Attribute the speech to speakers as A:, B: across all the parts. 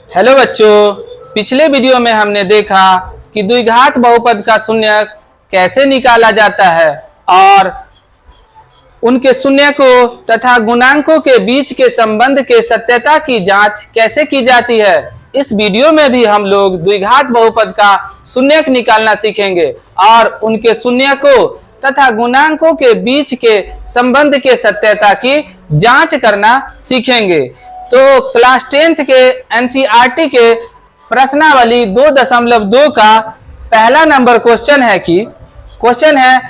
A: Hello बच्चों, पिछले video में हमने देखा कि द्विघात बहुपद का शून्यक कैसे निकाला जाता है और उनके शून्य को तथा गुणांकों के बीच के संबंध के सत्यता की जांच कैसे की जाती है। इस वीडियो में भी हम लोग द्विघात बहुपद का शून्यक निकालना सीखेंगे और उनके शून्य को तथा गुणांकों के बीच के संबंध के सत्यता की जांच करना सीखेंगे। तो क्लास 10th के एनसीईआरटी के प्रश्नावली 2.2 का पहला नंबर क्वेश्चन है कि क्वेश्चन है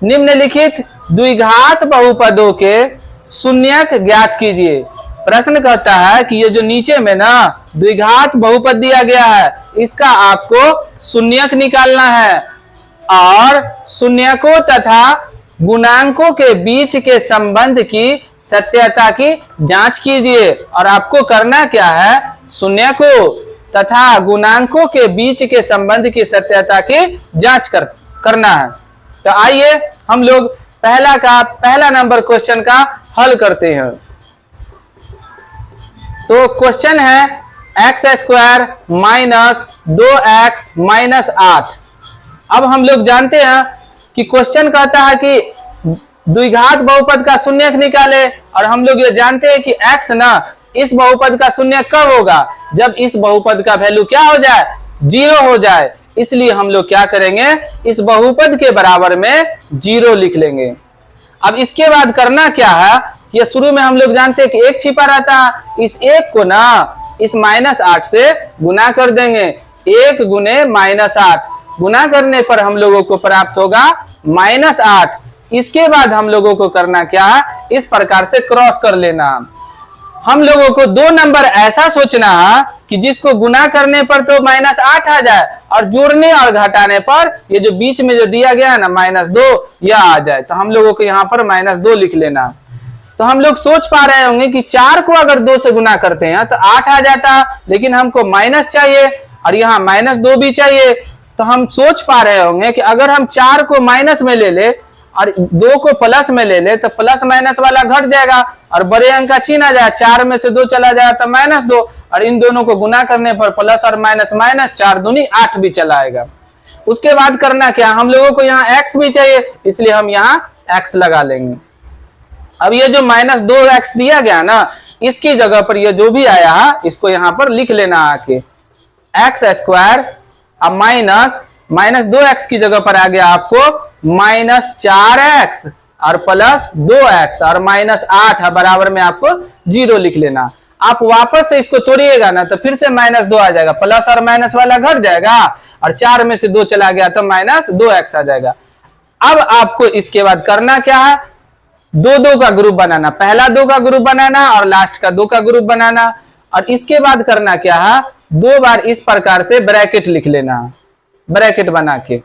A: निम्नलिखित द्विघात बहुपदों के शून्यक ज्ञात कीजिए। प्रश्न कहता है कि ये जो नीचे में ना द्विघात बहुपद दिया गया है इसका आपको शून्यक निकालना है और शून्यकों तथा गुणांकों के बीच के संबंध की सत्यता की जांच कीजिए। और आपको करना क्या है, शून्यकों तथा गुणांकों के बीच के संबंध की सत्यता की जांच करना है। तो आइए हम लोग पहला नंबर क्वेश्चन का हल करते हैं। तो क्वेश्चन है x² माइनस 2x माइनस 8। अब हम लोग जानते हैं कि क्वेश्चन कहता है कि द्विघात बहुपद का शून्यक निकाले और हम लोग ये जानते हैं कि x ना इस बहुपद का शून्यक कब होगा, जब इस बहुपद का वैल्यू क्या हो जाए, 0 हो जाए। इसलिए हम लोग क्या करेंगे, इस बहुपद के बराबर में 0 लिख लेंगे। अब इसके बाद करना क्या है, ये शुरू में हम लोग जानते हैं कि 1 छिपा रहता है, इस 1 को ना इस -8 से गुना कर देंगे। 1 गुने -8 गुना करने पर हम लोगों को प्राप्त होगा -8। इसके बाद हम लोगों को करना क्या है, इस प्रकार से क्रॉस कर लेना। हम लोगों को 2 नंबर ऐसा सोचना है कि जिसको गुना करने पर तो -8 आ जाए और जोड़ने और घटाने पर ये जो बीच में जो दिया गया है ना -2 यह आ जाए। तो हम लोगों को यहाँ पर -2 लिख लेना। तो हम लोग सोच पा रहे होंगे कि 4 को अगर 2 से गुना करते हैं तो 8 आ जाता, लेकिन हमको माइनस चाहिए और यहाँ -2 भी चाहिए। तो हम सोच पा रहे होंगे कि अगर हम 4 को माइनस में ले ले और 2 को प्लस में ले ले तो प्लस माइनस वाला घट जाएगा और बड़े अंक का चिन्ह आ जाए। 4 में से 2 चला जाए तो -2 और इन दोनों को गुना करने पर प्लस और माइनस माइनस 4 दूनी 8 भी चला आएगा। उसके बाद करना क्या, हम लोगों को यहाँ x भी चाहिए, इसलिए हम यहाँ x लगा लेंगे। अब ये जो -2x दिया गया ना इसकी जगह पर ये जो भी आया है इसको यहाँ पर लिख लेना आके x² अब माइनस 2x की जगह पर आ गया आपको -4x और +2x और -8 बराबर में आपको 0 लिख लेना। आप वापस से इसको तोड़िएगा ना तो फिर से -2 आ जाएगा, प्लस और माइनस वाला घट जाएगा और 4 में से 2 चला गया तो -2x आ जाएगा। अब आपको इसके बाद करना क्या है, 2 का ग्रुप बनाना, पहला 2 का ग्रुप बनाना और लास्ट का 2 का ग्रुप बनाना। और इसके बाद करना क्या है, 2 बार इस प्रकार से ब्रैकेट लिख लेना, ब्रैकेट बना के।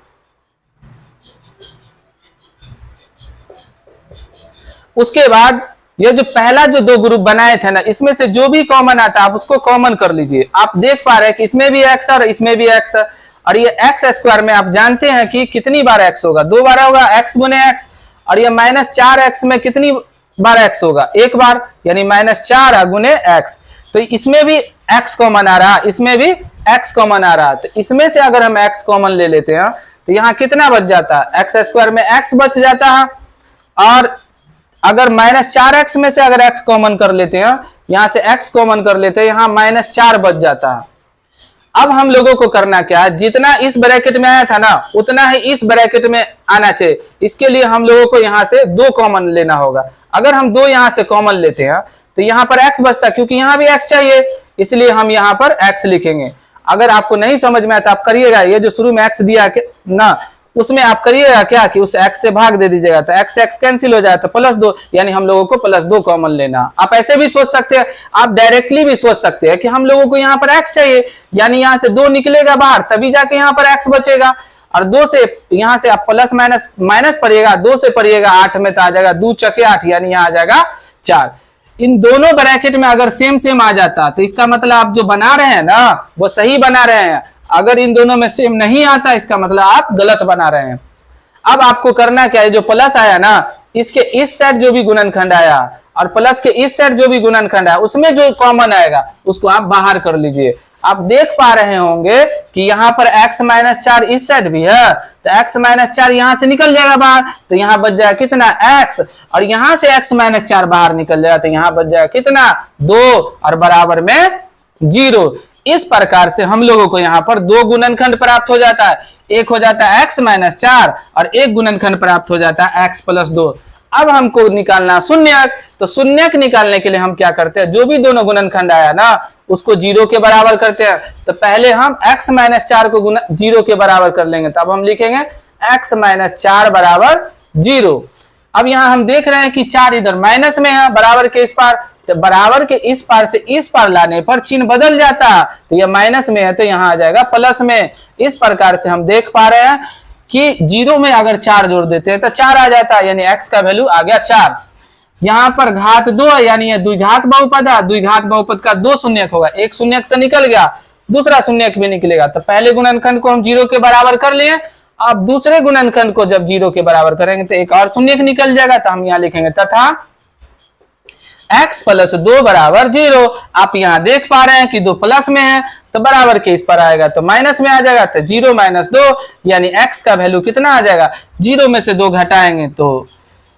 A: उसके बाद ये जो पहला जो 2 ग्रुप बनाए थे ना इसमें से जो भी कॉमन आता है आप उसको कॉमन कर लीजिए। आप देख पा रहे हैं कि इसमें भी x और इसमें भी x और ये x² में आप जानते हैं कि कितनी बार x होगा, 2 बार होगा x गुने x। और ये -4x में कितनी बार x होगा, 1 बार, यानी -4 गुने x। तो इसमें भी x कॉमन आ रहा, इसमें भी x कॉमन आ रहा। तो इसमें से अगर हम x कॉमन ले लेते हैं तो यहाँ कितना बच जाता है, x² में x बच जाता है। और अगर -4x में से अगर x कॉमन कर लेते हैं, यहाँ से x कॉमन कर लेते हैं, यहाँ -4 बच जाता है। अब हम लोगों को करना क्या है, जितना इस ब्रैकेट में आया था ना उतना ही इस ब्रैकेट में आना चाहिए। इसके लिए हम लोगों को यहाँ से 2 कॉमन लेना होगा। अगर हम 2 यहाँ से कॉमन लेते हैं तो यहाँ पर x बचता, क्योंकि यहाँ भी x चाहिए इसलिए हम यहाँ पर x लिखेंगे। अगर आपको नहीं समझ में आया तो आप करिएगा, ये जो शुरू में x दिया ना उसमें आप करिएगा क्या कि उस x से भाग दे दीजिएगा तो x कैंसिल हो जाए तो +2, यानी हम लोगों को +2 कॉमन लेना। आप ऐसे भी सोच सकते हैं, आप डायरेक्टली भी सोच सकते हैं कि हम लोगों को यहाँ पर x चाहिए, यानी यहाँ से 2 निकलेगा बाहर तभी जाके यहाँ पर x बचेगा। और 2 से यहाँ से आप प्लस माइनस पढ़िएगा, 2 से पढ़िएगा 8 में तो आ जाएगा 2 चके 8, यानी यहाँ आ जाएगा 4। इन दोनों ब्रैकेट में अगर सेम आ जाता तो इसका मतलब आप जो बना रहे हैं ना वो सही बना रहे हैं। अगर इन दोनों में सेम नहीं आता इसका मतलब आप गलत बना रहे हैं। अब आपको करना क्या है, जो प्लस आया ना इसके इस साइड जो भी गुणनखंड आया और प्लस के इस साइड जो भी गुणनखंड है उसमें जो कॉमन आएगा उसको आप बाहर कर लीजिए। आप देख पा रहे होंगे कि यहाँ पर x माइनस 4 इस साइड भी है, तो x माइनस 4 यहां से निकल जाएगा बाहर, तो यहाँ बच जाएगा कितना x, और यहां से x माइनस 4 बाहर निकल जाएगा, तो यहाँ बच जाएगा कितना 2 और बराबर में 0। इस प्रकार से हम लोगों को यहाँ पर दो गुणनखंड प्राप्त हो जाता है, एक हो जाता है x माइनस 4 और एक गुणनखंड प्राप्त हो जाता है x प्लस 2। अब हमको निकालना शून्यक, तो शून्यक निकालने के लिए हम क्या करते हैं, जो भी दोनों गुणनखंड आया ना उसको 0 के बराबर करते हैं। तो पहले हम x माइनस 4 को 0 के बराबर कर लेंगे, तब हम लिखेंगे x माइनस 4 बराबर 0। अब यहाँ हम देख रहे हैं कि 4 इधर माइनस में है, बराबर के इस पार, तो बराबर के इस पार से इस पार लाने पर चिन्ह बदल जाता है, तो यह माइनस में है तो यहाँ आ जाएगा प्लस में। इस प्रकार से हम देख पा रहे हैं कि 0 में अगर 4 जोड़ देते हैं तो 4 आ जाता है, यानी x का वैल्यू आ गया 4। यहाँ पर घात 2 है, यानी ये द्विघात बहुपद है, द्विघात बहुपद का 2 शून्यक होगा, एक शून्यक तो निकल गया, दूसरा शून्यक भी निकलेगा। तो पहले गुणनखंड को हम 0 के बराबर कर लिए, अब दूसरे गुणनखंड को जब 0 के बराबर करेंगे तो एक और शून्यक निकल जाएगा, तो हम यहाँ लिखेंगे तथा x प्लस 2 बराबर 0। आप यहाँ देख पा रहे हैं कि 2 प्लस में है तो बराबर के इस पर आएगा तो माइनस में आ जाएगा, तो 0 माइनस 2 यानी x का वैल्यू कितना आ जाएगा, 0 में से 2 घटाएंगे तो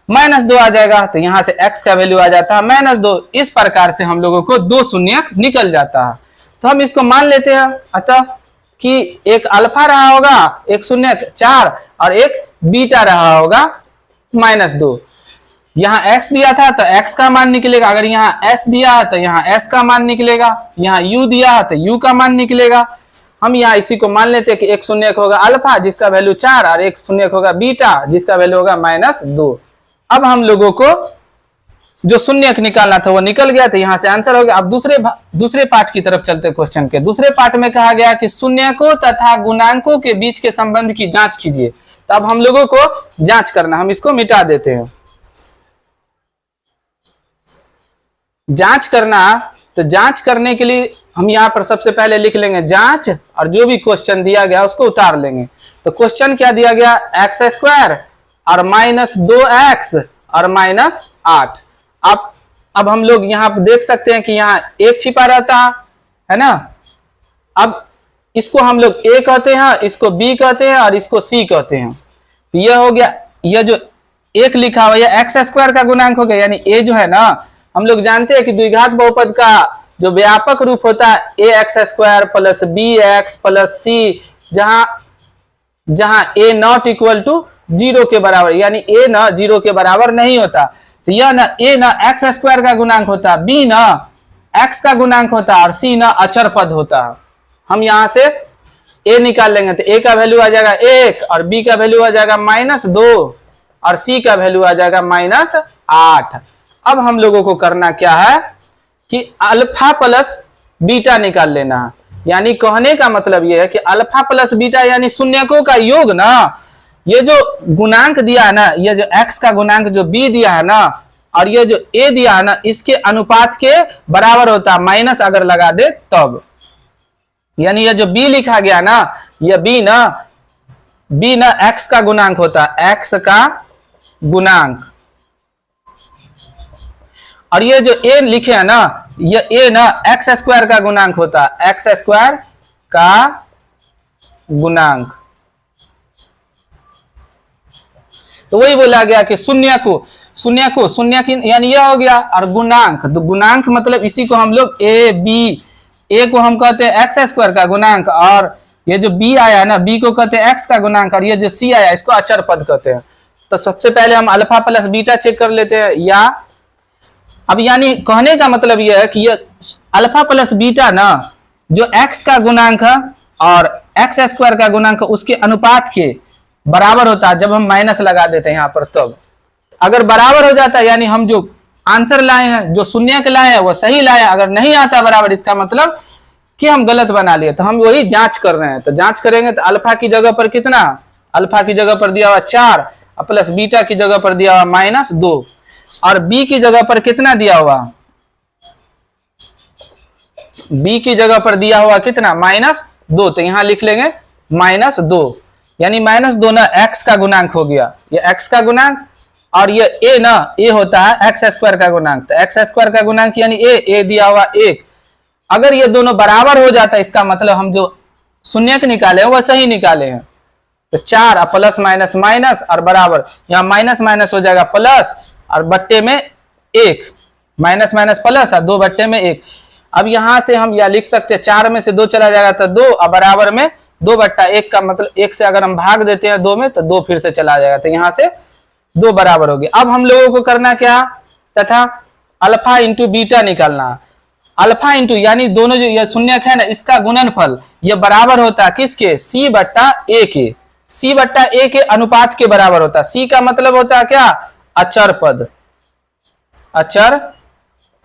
A: माइनस 2 आ जाएगा, तो यहाँ से x का वैल्यू आ जाता है माइनस 2। इस प्रकार से हम लोगों को 2 शून्यक निकल जाता है। तो हम इसको मान लेते हैं अतः कि एक अल्फा रहा होगा, एक शून्यक 4 और एक बीटा रहा होगा माइनस 2। यहाँ x दिया था तो x का मान निकलेगा, अगर यहाँ s दिया है तो यहाँ s का मान निकलेगा, यहाँ u दिया है तो u का मान निकलेगा। हम यहाँ इसी को मान लेते हैं कि एक शून्यक होगा अल्फा जिसका वैल्यू 4 और एक शून्यक होगा बीटा जिसका वैल्यू होगा माइनस 2। अब हम लोगों को जो शून्यक निकालना था वो निकल गया, तो यहाँ से आंसर हो गया। अब दूसरे पार्ट की तरफ चलते क्वेश्चन के। दूसरे पार्ट में कहा गया कि शून्यकों तथा गुणांकों के बीच के संबंध की जांच कीजिए। तो अब हम लोगों को जांच करना, हम इसको मिटा देते हैं। जांच करना, तो जांच करने के लिए हम यहाँ पर सबसे पहले लिख लेंगे जांच, और जो भी क्वेश्चन दिया गया उसको उतार लेंगे। तो क्वेश्चन क्या दिया गया, एक्स स्क्वायर और माइनस 2x और माइनस 8। अब हम लोग यहाँ पर देख सकते हैं कि यहाँ एक छिपा रहता है ना। अब इसको हम लोग a कहते हैं, इसको b कहते हैं और इसको c कहते हैं। तो यह हो गया, यह जो एक लिखा हुआ है एक्स स्क्वायर का गुणांक हो गया, यानी a जो है ना, हम लोग जानते हैं कि द्विघात बहुपद का जो व्यापक रूप होता है ax square plus bx plus c, जहां a नॉट इक्वल टू 0 के बराबर, यानी a ना 0 के बराबर नहीं होता। तो यह ना a ना एक्स स्क्वायर का गुणांक होता है, b ना x का गुणांक होता है और c ना अचर पद होता है। हम यहां से a निकाल लेंगे तो a का वैल्यू आ जाएगा 1 और b का वैल्यू आ जाएगा माइनस 2 और c का वैल्यू आ जाएगा माइनस 8। अब हम लोगों को करना क्या है कि अल्फा प्लस बीटा निकाल लेना है। यानी कहने का मतलब यह है कि अल्फा प्लस बीटा यानी शून्यकों का योग ना, ये जो गुणांक दिया है ना, ये जो x का गुणांक जो b दिया है ना और ये जो a दिया है ना, इसके अनुपात के बराबर होता है, माइनस अगर लगा दे तब। यानी ये जो b लिखा गया ना, ये b ना x का गुणांक होता है, x का गुणांक, और ये जो a लिखे है ना, ये a ना एक्स स्क्वायर का गुणांक होता है, एक्स स्क्वायर का गुणांक। तो वही बोला गया कि शून्यक यानी यह हो गया, और गुणांक, तो गुणांक मतलब इसी को हम लोग a को हम कहते हैं एक्स स्क्वायर का गुणांक, और ये जो b आया है ना, b को कहते हैं x का गुणांक, और ये जो c आया इसको अचर पद कहते हैं। तो सबसे पहले हम अल्फा प्लस बीटा चेक कर लेते हैं। या अब यानी कहने का मतलब यह है कि ये अल्फा प्लस बीटा ना जो x का गुणांक है और एक्स स्क्वायर का गुणांक उसके अनुपात के बराबर होता है। जब हम माइनस लगा देते हैं यहाँ पर, तब अगर बराबर हो जाता है यानी हम जो आंसर लाए हैं, जो शून्यक लाए हैं वो सही लाए हैं। अगर नहीं आता बराबर, इसका मतलब कि हम गलत बना लिए। तो हम वही जांच कर रहे हैं। तो जांच करेंगे तो अल्फा की जगह पर कितना, अल्फा की जगह पर दिया हुआ 4 प्लस बीटा की जगह पर दिया हुआ माइनस 2 और b की जगह पर कितना दिया हुआ, b की जगह पर दिया हुआ कितना माइनस 2। तो यहां लिख लेंगे माइनस 2, यानी माइनस 2 ना x का गुणांक हो गया, ये x का गुणांक, और ये a ना a होता है एक्स स्क्वायर का गुणांक। तो एक्स स्क्वायर का गुणांक यानी a दिया हुआ 1 अगर ये दोनों बराबर हो जाता है इसका मतलब हम जो शून्यक निकाले हैं वह सही निकाले हैं। तो 4 और प्लस माइनस माइनस और बराबर, यहाँ माइनस माइनस हो जाएगा प्लस और बट्टे में 1, माइनस माइनस प्लस और 2 बट्टे में 1। अब यहां से हम यह लिख सकते हैं 4 में से 2 चला जाएगा तो 2 और बराबर में 2/1 का मतलब 1 से अगर हम भाग देते हैं 2 में तो 2 फिर से चला जाएगा, तो यहां से 2 बराबर हो गया। अब हम लोगों को करना क्या, तथा अल्फा इंटू बीटा निकालना। अल्फा इंटू यानी दोनों जो ये शून्यक है ना इसका गुणनफल ये बराबर होता है किसके, c/a के। c/a के अनुपात के बराबर होता है। c का मतलब होता है क्या, अचर पद। अचर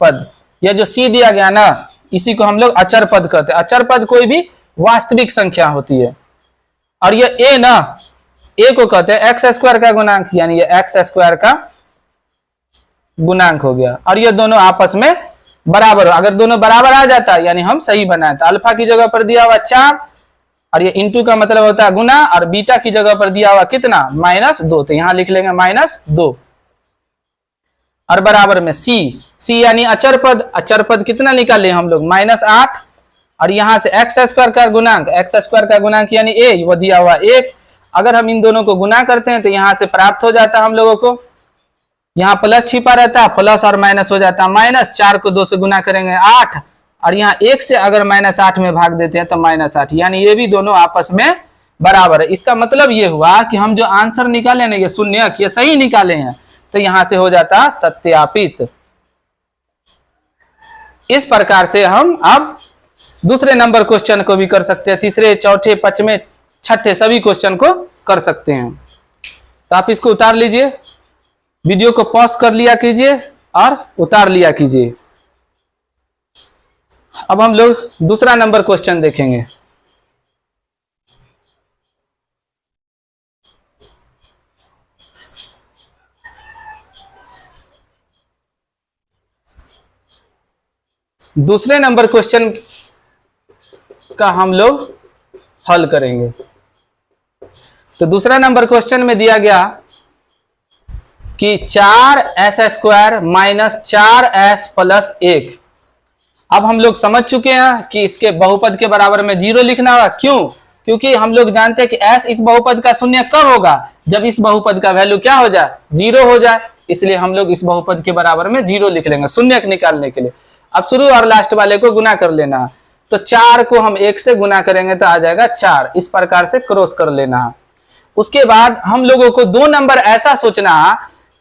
A: पद, ये जो c दिया गया ना इसी को हम लोग अचर पद कहते हैं। अचर पद कोई भी वास्तविक संख्या होती है। और ये a ना, a को कहते हैं x² का गुणांक, यानी ये x² का गुणांक हो गया। और ये दोनों आपस में बराबर, अगर दोनों बराबर आ जाता यानी हम सही बनाए। तो अल्फा की जगह पर दिया हुआ 4 और ये इंटू का मतलब होता है गुना, और बीटा की जगह पर दिया हुआ कितना, -2, तो यहां लिख लेंगे -2 और बराबर में c यानी अचर पद। अचर पद कितना निकाले हम लोग, -8 और यहां से x² का गुणांक, x² का गुणांक यानी a वो दिया हुआ 1। अगर हम इन दोनों को गुना करते हैं तो यहां से प्राप्त हो जाता है हम लोगों को, यहाँ प्लस छिपा रहता है, प्लस और माइनस हो जाता है माइनस। 4 को 2 से गुना करेंगे 8 और यहाँ 1 से अगर -8 में भाग देते हैं तो -8, यानी ये भी दोनों आपस में बराबर है। इसका मतलब ये हुआ कि हम जो आंसर निकाले ना ये शून्यक ये सही निकाले हैं, तो यहां से हो जाता सत्यापित। इस प्रकार से हम अब दूसरे नंबर क्वेश्चन को भी कर सकते हैं, तीसरे, चौथे, पांचवें, छठे सभी क्वेश्चन को कर सकते हैं। तो आप इसको उतार लीजिए, वीडियो को पॉज कर लिया कीजिए और उतार लिया कीजिए। अब हम लोग दूसरा नंबर क्वेश्चन देखेंगे। दूसरे नंबर क्वेश्चन का हम लोग हल करेंगे। तो दूसरा नंबर क्वेश्चन में दिया गया कि 4s² माइनस 4s प्लस 1। अब हम लोग समझ चुके हैं कि इसके बहुपद के बराबर में 0 लिखना होगा। क्यों, क्योंकि हम लोग जानते हैं कि s इस बहुपद का शून्य कब होगा, जब इस बहुपद का वैल्यू क्या हो जाए, 0 हो जाए। इसलिए हम लोग इस बहुपद के बराबर में 0 लिख लेंगे शून्यक निकालने के लिए। अब शुरू और लास्ट वाले को गुना कर लेना। तो 4 को हम 1 से गुना करेंगे तो आ जाएगा 4, इस प्रकार से क्रॉस कर लेना। उसके बाद हम लोगों को 2 नंबर ऐसा सोचना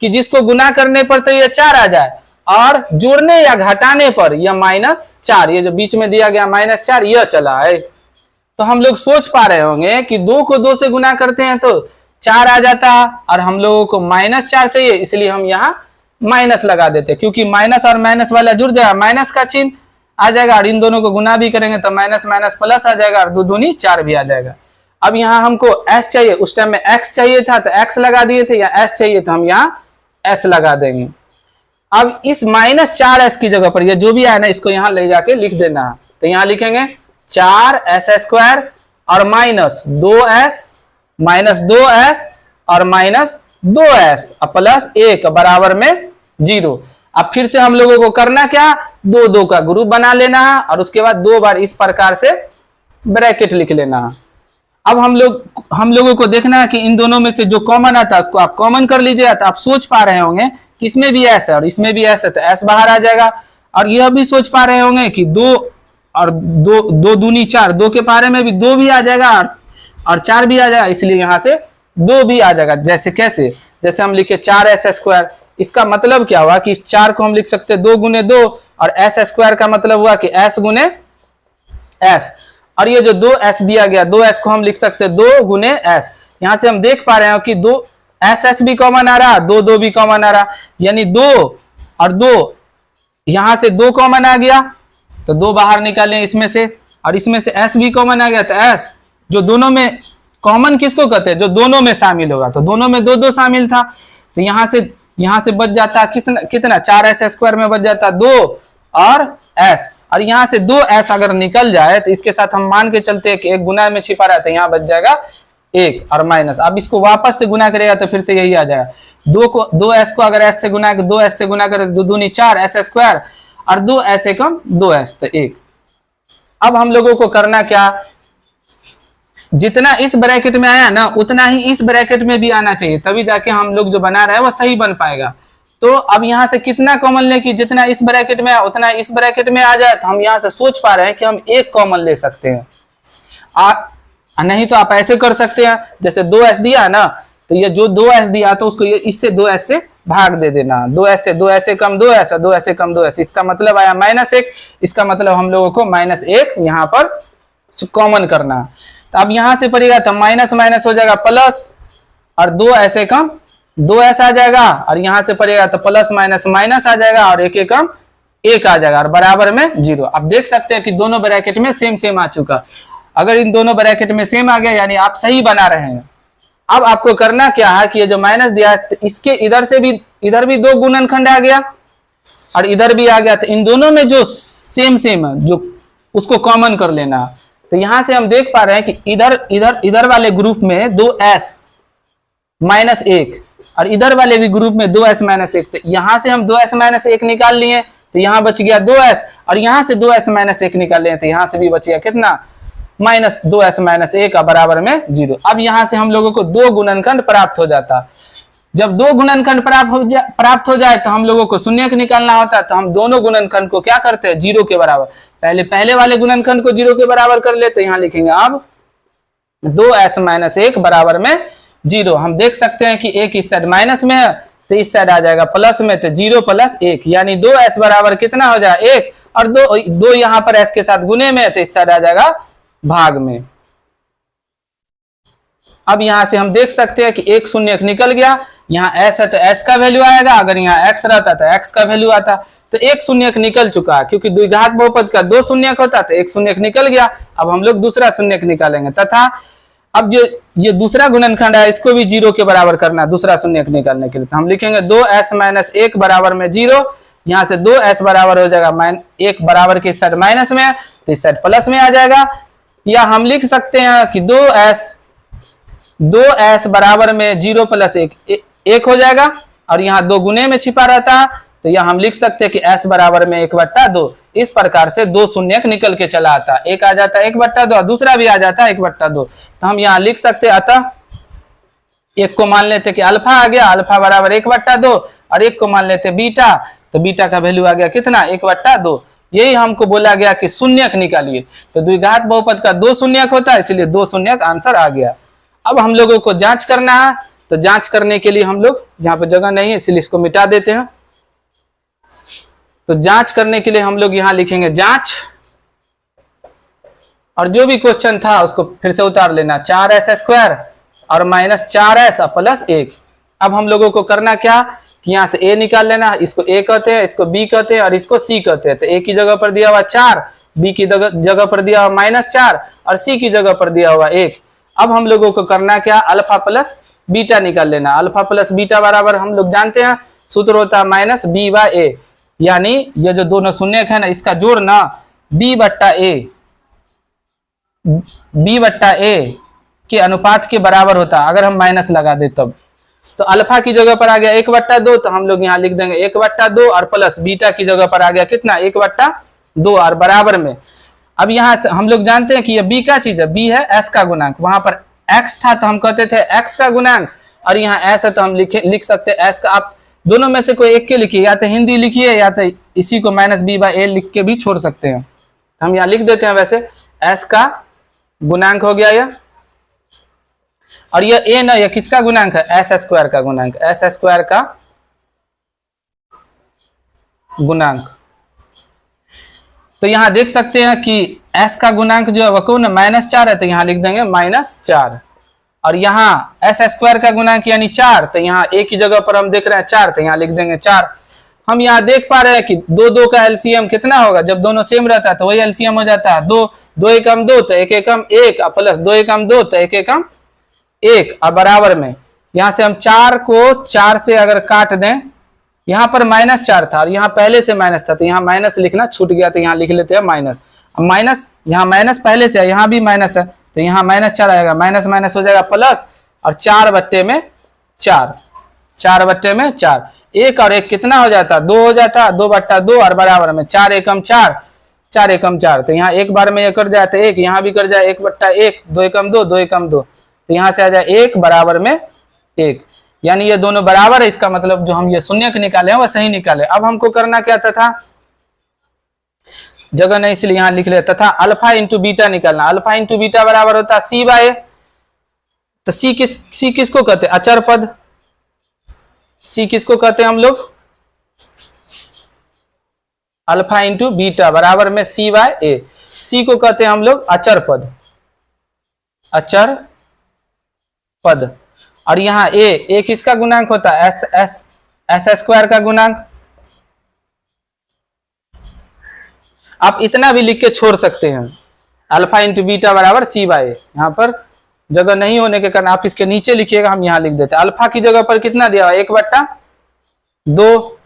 A: कि जिसको गुना करने पर तो ये 4 आ जाए और जोड़ने या घटाने पर यह -4, ये जो बीच में दिया गया -4 यह चला है। तो हम लोग सोच पा रहे होंगे कि 2 को 2 से गुना करते हैं तो 4 आ जाता और हम लोगों को -4 चाहिए, इसलिए हम यहाँ माइनस लगा देते, क्योंकि माइनस और माइनस वाला जुड़ जाएगा, माइनस का चिन्ह आ जाएगा और इन दोनों को गुना भी करेंगे तो माइनस माइनस प्लस आ जाएगा और 2 दूनी 4 भी आ जाएगा। अब यहाँ हमको s चाहिए, उस टाइम में x चाहिए था तो x लगा दिए थे, या s चाहिए तो हम यहाँ s लगा देंगे। अब इस -4s की जगह पर ये जो भी आया ना इसको यहाँ ले जाके लिख देना। तो यहाँ लिखेंगे 4s² और -2s और -2s प्लस 1 बराबर में 0। अब फिर से हम लोगों को करना क्या, 2 का ग्रुप बना लेना और उसके बाद 2 बार इस प्रकार से ब्रैकेट लिख लेना। अब हम लोगों को देखना है कि इन दोनों में से जो कॉमन आता है उसको आप कॉमन कर लीजिए। तो आप सोच पा रहे होंगे कि इसमें भी s है और इसमें भी s है, तो s बाहर आ जाएगा। और यह भी सोच पा रहे होंगे कि 2 और 2 दूनी 4, 2 के पारे में भी 2 भी आ जाएगा और 4 भी आ जाएगा, इसलिए यहाँ से 2 भी आ जाएगा। जैसे कैसे, जैसे हम लिखे 4s², इसका मतलब क्या हुआ कि इस 4 को हम लिख सकते हैं 2 गुने 2 और s² का मतलब हुआ कि s गुने s। और ये जो 2s दिया गया 2s को हम लिख सकते हैं 2 गुने s। यहां से हम देख पा रहे हैं कि 2 s भी कॉमन आ रहा, 2 भी कॉमन आ रहा, यानी 2 और 2 यहां से 2 कॉमन आ गया तो 2 बाहर निकालें इसमें से, और इसमें से s भी कॉमन आ गया तो s जो दोनों में कॉमन किसको कहते हैं, जो दोनों में शामिल होगा। तो दोनों में 2 शामिल था, तो यहां से बच जाता कितना 4s² में बच जाता 2 और s, और यहां से 2s अगर निकल जाए तो इसके साथ हम मान के चलते हैं कि एक गुना में छिपा रहा है, तो यहाँ बच जाएगा 1 और माइनस। अब इसको वापस से गुना करेगा तो फिर से यही आ जाएगा। 2s को अगर s से गुना 2s से गुना करें 2 दूनी 4 s² और 2s 1 2s तो 1। अब हम लोगों को करना क्या, जितना इस ब्रैकेट में आया ना उतना ही इस ब्रैकेट में भी आना चाहिए, तभी जाके हम लोग जो बना रहे हैं वो सही बन पाएगा। तो अब यहाँ से कितना कॉमन ले कि जितना इस ब्रैकेट में आया उतना इस ब्रैकेट में आ जाए, तो हम यहाँ से सोच पा रहे हैं कि हम एक कॉमन ले सकते हैं। नहीं तो आप ऐसे कर सकते हैं, जैसे 2s दिया ना, तो ये जो 2s दिया तो उसको ये इससे 2s से भाग दे देना, 2s से कम 2s और 2s से कम 2s, इसका मतलब आया -1। इसका मतलब हम लोगों को -1 यहाँ पर कॉमन करना। तो अब यहाँ से पड़ेगा तो माइनस माइनस हो जाएगा प्लस, और 2s से कम 2s आ जाएगा, और यहाँ से पड़ेगा तो प्लस माइनस माइनस आ जाएगा, और एक कम 1 आ जाएगा, और बराबर में 0। अब देख सकते हैं कि दोनों ब्रैकेट में सेम सेम आ चुका। अगर इन दोनों ब्रैकेट में सेम आ गया यानी आप सही बना रहे हैं। अब आपको करना क्या है कि ये जो माइनस दिया है तो इसके इधर भी 2 गुणनखंड आ गया और इधर भी आ गया, तो इन दोनों में जो सेम सेम है जो उसको कॉमन कर लेना। तो यहां से हम देख पा रहे हैं कि इधर वाले ग्रुप में 2s -1 और इधर वाले भी ग्रुप में 2s -1, तो यहां से हम 2s -1 निकाल लिए तो यहां बच गया 2s, और यहां से 2s -1 निकाल लिए तो यहां से भी बच गया कितना -2s -1 बराबर में 0। अब यहां से हम लोगों को 2 गुणनखंड प्राप्त हो जाता। जब 2 गुणनखंड प्राप्त हो जाए तो हम लोगों को शून्यक निकालना होता है, तो हम दोनों गुणनखंड को क्या करते हैं 0 के बराबर। पहले वाले गुणनखंड को 0 के बराबर कर लेते हैं, यहां लिखेंगे अब 2s -1 बराबर में 0। हम देख सकते हैं कि 1 इस साइड माइनस में है तो इस साइड आ जाएगा प्लस में, तो 0 + 1 यानी 2s बराबर कितना हो जाए 1, और 2 यहाँ पर s के साथ गुने में है तो इस साइड आ जाएगा भाग में। अब यहां से हम देख सकते हैं कि एक शून्यक निकल गया, यहाँ s है तो s का वैल्यू आएगा, अगर यहाँ x रहता तो x का वैल्यू आता, तो एक शून्यक निकल चुका है। क्योंकि द्विघात बहुपद का 2 शून्यक होता तो एक शून्यक निकल गया। अब हम लोग दूसरा शून्यक निकालेंगे, तथा अब जो ये दूसरा गुणनखंड है इसको भी 0 के बराबर करना दूसरा शून्यक निकालने के लिए, तो हम लिखेंगे 2s -1 बराबर में 0। यहाँ से 2s बराबर हो जाएगा 1 बराबर के इस साइड माइनस में तो इस साइड प्लस में आ जाएगा, या हम लिख सकते हैं कि 2s बराबर में 0 + 1 हो जाएगा, और यहाँ 2 गुने में छिपा रहता तो यहाँ हम लिख सकते हैं कि s बराबर में 1/2। इस प्रकार से 2 शून्यक निकल के चला आता, एक आ जाता 1/2 और दूसरा भी आ जाता 1/2। तो हम यहाँ लिख सकते हैं, अतः एक को मान लेते कि अल्फा आ गया, अल्फा बराबर 1/2, और एक को मान लेते बीटा, तो बीटा का वैल्यू आ गया कितना 1/2। यही हमको बोला गया कि शून्यक निकालिए, तो द्विघात बहुपद का 2 शून्यक होता है, इसलिए 2 शून्यक आंसर आ गया। अब हम लोगों को जांच करना है, तो जांच करने के लिए हम लोग यहाँ पे जगह नहीं है इसलिए इसको मिटा देते हैं। तो जांच करने के लिए हम लोग यहाँ लिखेंगे जांच, और जो भी क्वेश्चन था उसको फिर से उतार लेना, 4s² और -4s + 1। अब हम लोगों को करना क्या कि यहाँ से a निकाल लेना, इसको a कहते हैं, इसको b कहते हैं और इसको c कहते हैं। तो a की जगह पर दिया हुआ 4, b की जगह पर दिया हुआ -4 और c की जगह पर दिया हुआ 1। अब हम लोगों को करना क्या, अल्फा प्लस बीटा निकाल लेना। अल्फा प्लस बीटा बराबर हम लोग जानते हैं सूत्र होता है -b/a, यानी ये जो दोनों शून्यक है ना इसका जोड़ना b/a के अनुपात के बराबर होता है, अगर हम माइनस लगा दे तब। तो अल्फा की जगह पर आ गया 1/2, तो हम लोग यहाँ लिख देंगे 1/2, और प्लस बीटा की जगह पर आ गया कितना 1/2 और बराबर में। अब यहाँ से हम लोग जानते हैं कि ये b का चीज है, b है s का गुणांक, वहां पर x था तो हम कहते थे x का गुणांक, और यहाँ s है तो हम लिख सकते हैं s का। आप दोनों में से कोई एक के लिखिए, या तो हिंदी लिखिए या तो इसी को -b/a लिख के भी छोड़ सकते हैं। हम यहाँ लिख देते हैं, वैसे s का गुणांक हो गया यह, और यह a ना, यह किसका गुणांक है s² का गुणांक, s² का गुणांक। तो यहाँ देख सकते हैं कि s का गुणांक जो है वह कौन है -4 है, तो यहाँ लिख देंगे -4, और यहाँ s² का गुणांक यानी 4, तो यहाँ a की जगह पर हम देख रहे हैं 4, तो यहाँ लिख देंगे 4। हम यहाँ देख पा रहे हैं कि 2 का एलसीएम कितना होगा, जब दोनों सेम रहता है तो वही एलसीएम हो जाता है 2, 2 एकम 2 तो 1 एकम 1 प्लस 2 एकम 2 तो 1 एकम 1 और बराबर में। यहाँ से हम 4 को 4 से अगर काट दें, यहाँ पर -4 था और यहाँ पहले से माइनस था, तो यहाँ माइनस लिखना छूट गया, तो यहाँ लिख लेते हैं माइनस। अब माइनस, यहाँ माइनस पहले से है, यहाँ भी माइनस है, तो यहाँ -4 आएगा, माइनस माइनस हो जाएगा प्लस, और 4/4, 4/4, 1 और 1 कितना हो जाता 2 हो जाता, 2/2 और बराबर में 4 एकम 4, 4 एकम 4, तो यहाँ एक बार में ये कर जाए तो 1, यहाँ भी कर जाए 1/1, 2 एकम 2, 2 एकम 2, तो यहाँ से आ जाए 1 बराबर में 1, यानी ये दोनों बराबर है। इसका मतलब जो हम ये शून्य के निकाले हैं वो सही निकाले। अब हमको करना क्या था, जगह नहीं इसलिए यहाँ लिख ले, तथा अल्फा इंटू बीटा निकालना। अल्फा इंटू बीटा बराबर होता है C/A, तो सी किसको कहते हैं, अचर पद। सी किसको कहते हैं हम लोग, अल्फा इंटू बीटा बराबर में C/A। सी को कहते हैं हम लोग अचर पद, अचर पद। और यहाँ ए किसका गुणांक होता है, एस स्क्वायर का गुणांक। आप इतना भी लिख के छोड़ सकते हैं, अल्फा इंटू बीटा बराबर C/A। यहाँ पर जगह नहीं होने के कारण आप इसके नीचे लिखिएगा, हम यहाँ लिख देते हैं। अल्फा की जगह पर कितना दिया हुआ, 1/2,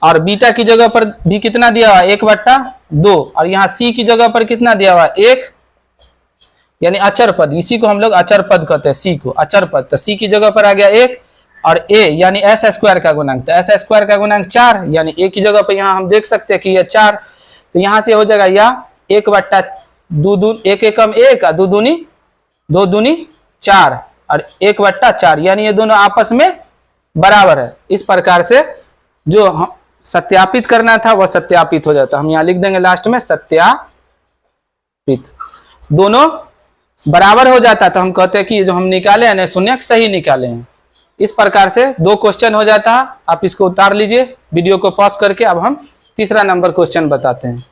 A: और बीटा की जगह पर भी कितना दिया हुआ, 1/2, और यहाँ सी की जगह पर कितना दिया हुआ, 1, यानी अचर पद। इसी को हम लोग अचर पद कहते हैं, सी को अचर पद। तो सी की जगह पर आ गया 1, और ए यानी एस स्क्वायर का गुणांक, तो एस स्क्वायर का गुणांक 4, यानी ए की जगह पर यहाँ हम देख सकते हैं कि यह 4, तो यहाँ से हो जाएगा या 1/2, 1 एकम 1, 2 दूनी 4, और 1/4, यानी ये दोनों आपस में बराबर है। इस प्रकार से जो हम सत्यापित करना था वह सत्यापित हो जाता। हम यहाँ लिख देंगे लास्ट में सत्यापित, दोनों बराबर हो जाता। तो हम कहते हैं कि जो हम निकाले हैं शून्य सही निकाले हैं। इस प्रकार से 2 क्वेश्चन हो जाता है। आप इसको उतार लीजिए वीडियो को पॉज करके। अब हम तीसरा नंबर क्वेश्चन बताते हैं।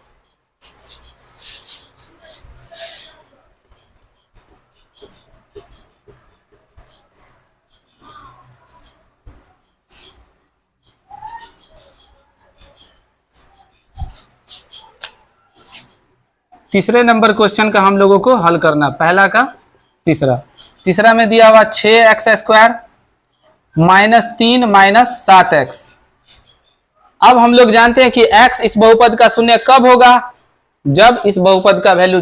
A: तीसरे नंबर क्वेश्चन का हम लोगों को हल करना, पहला का तीसरा में दिया हुआ 6x² -3 -7x। अब हम लोग जानते हैं कि x इस बहुपद का शून्य कब होगा, जब इस बहुपद का वैल्यू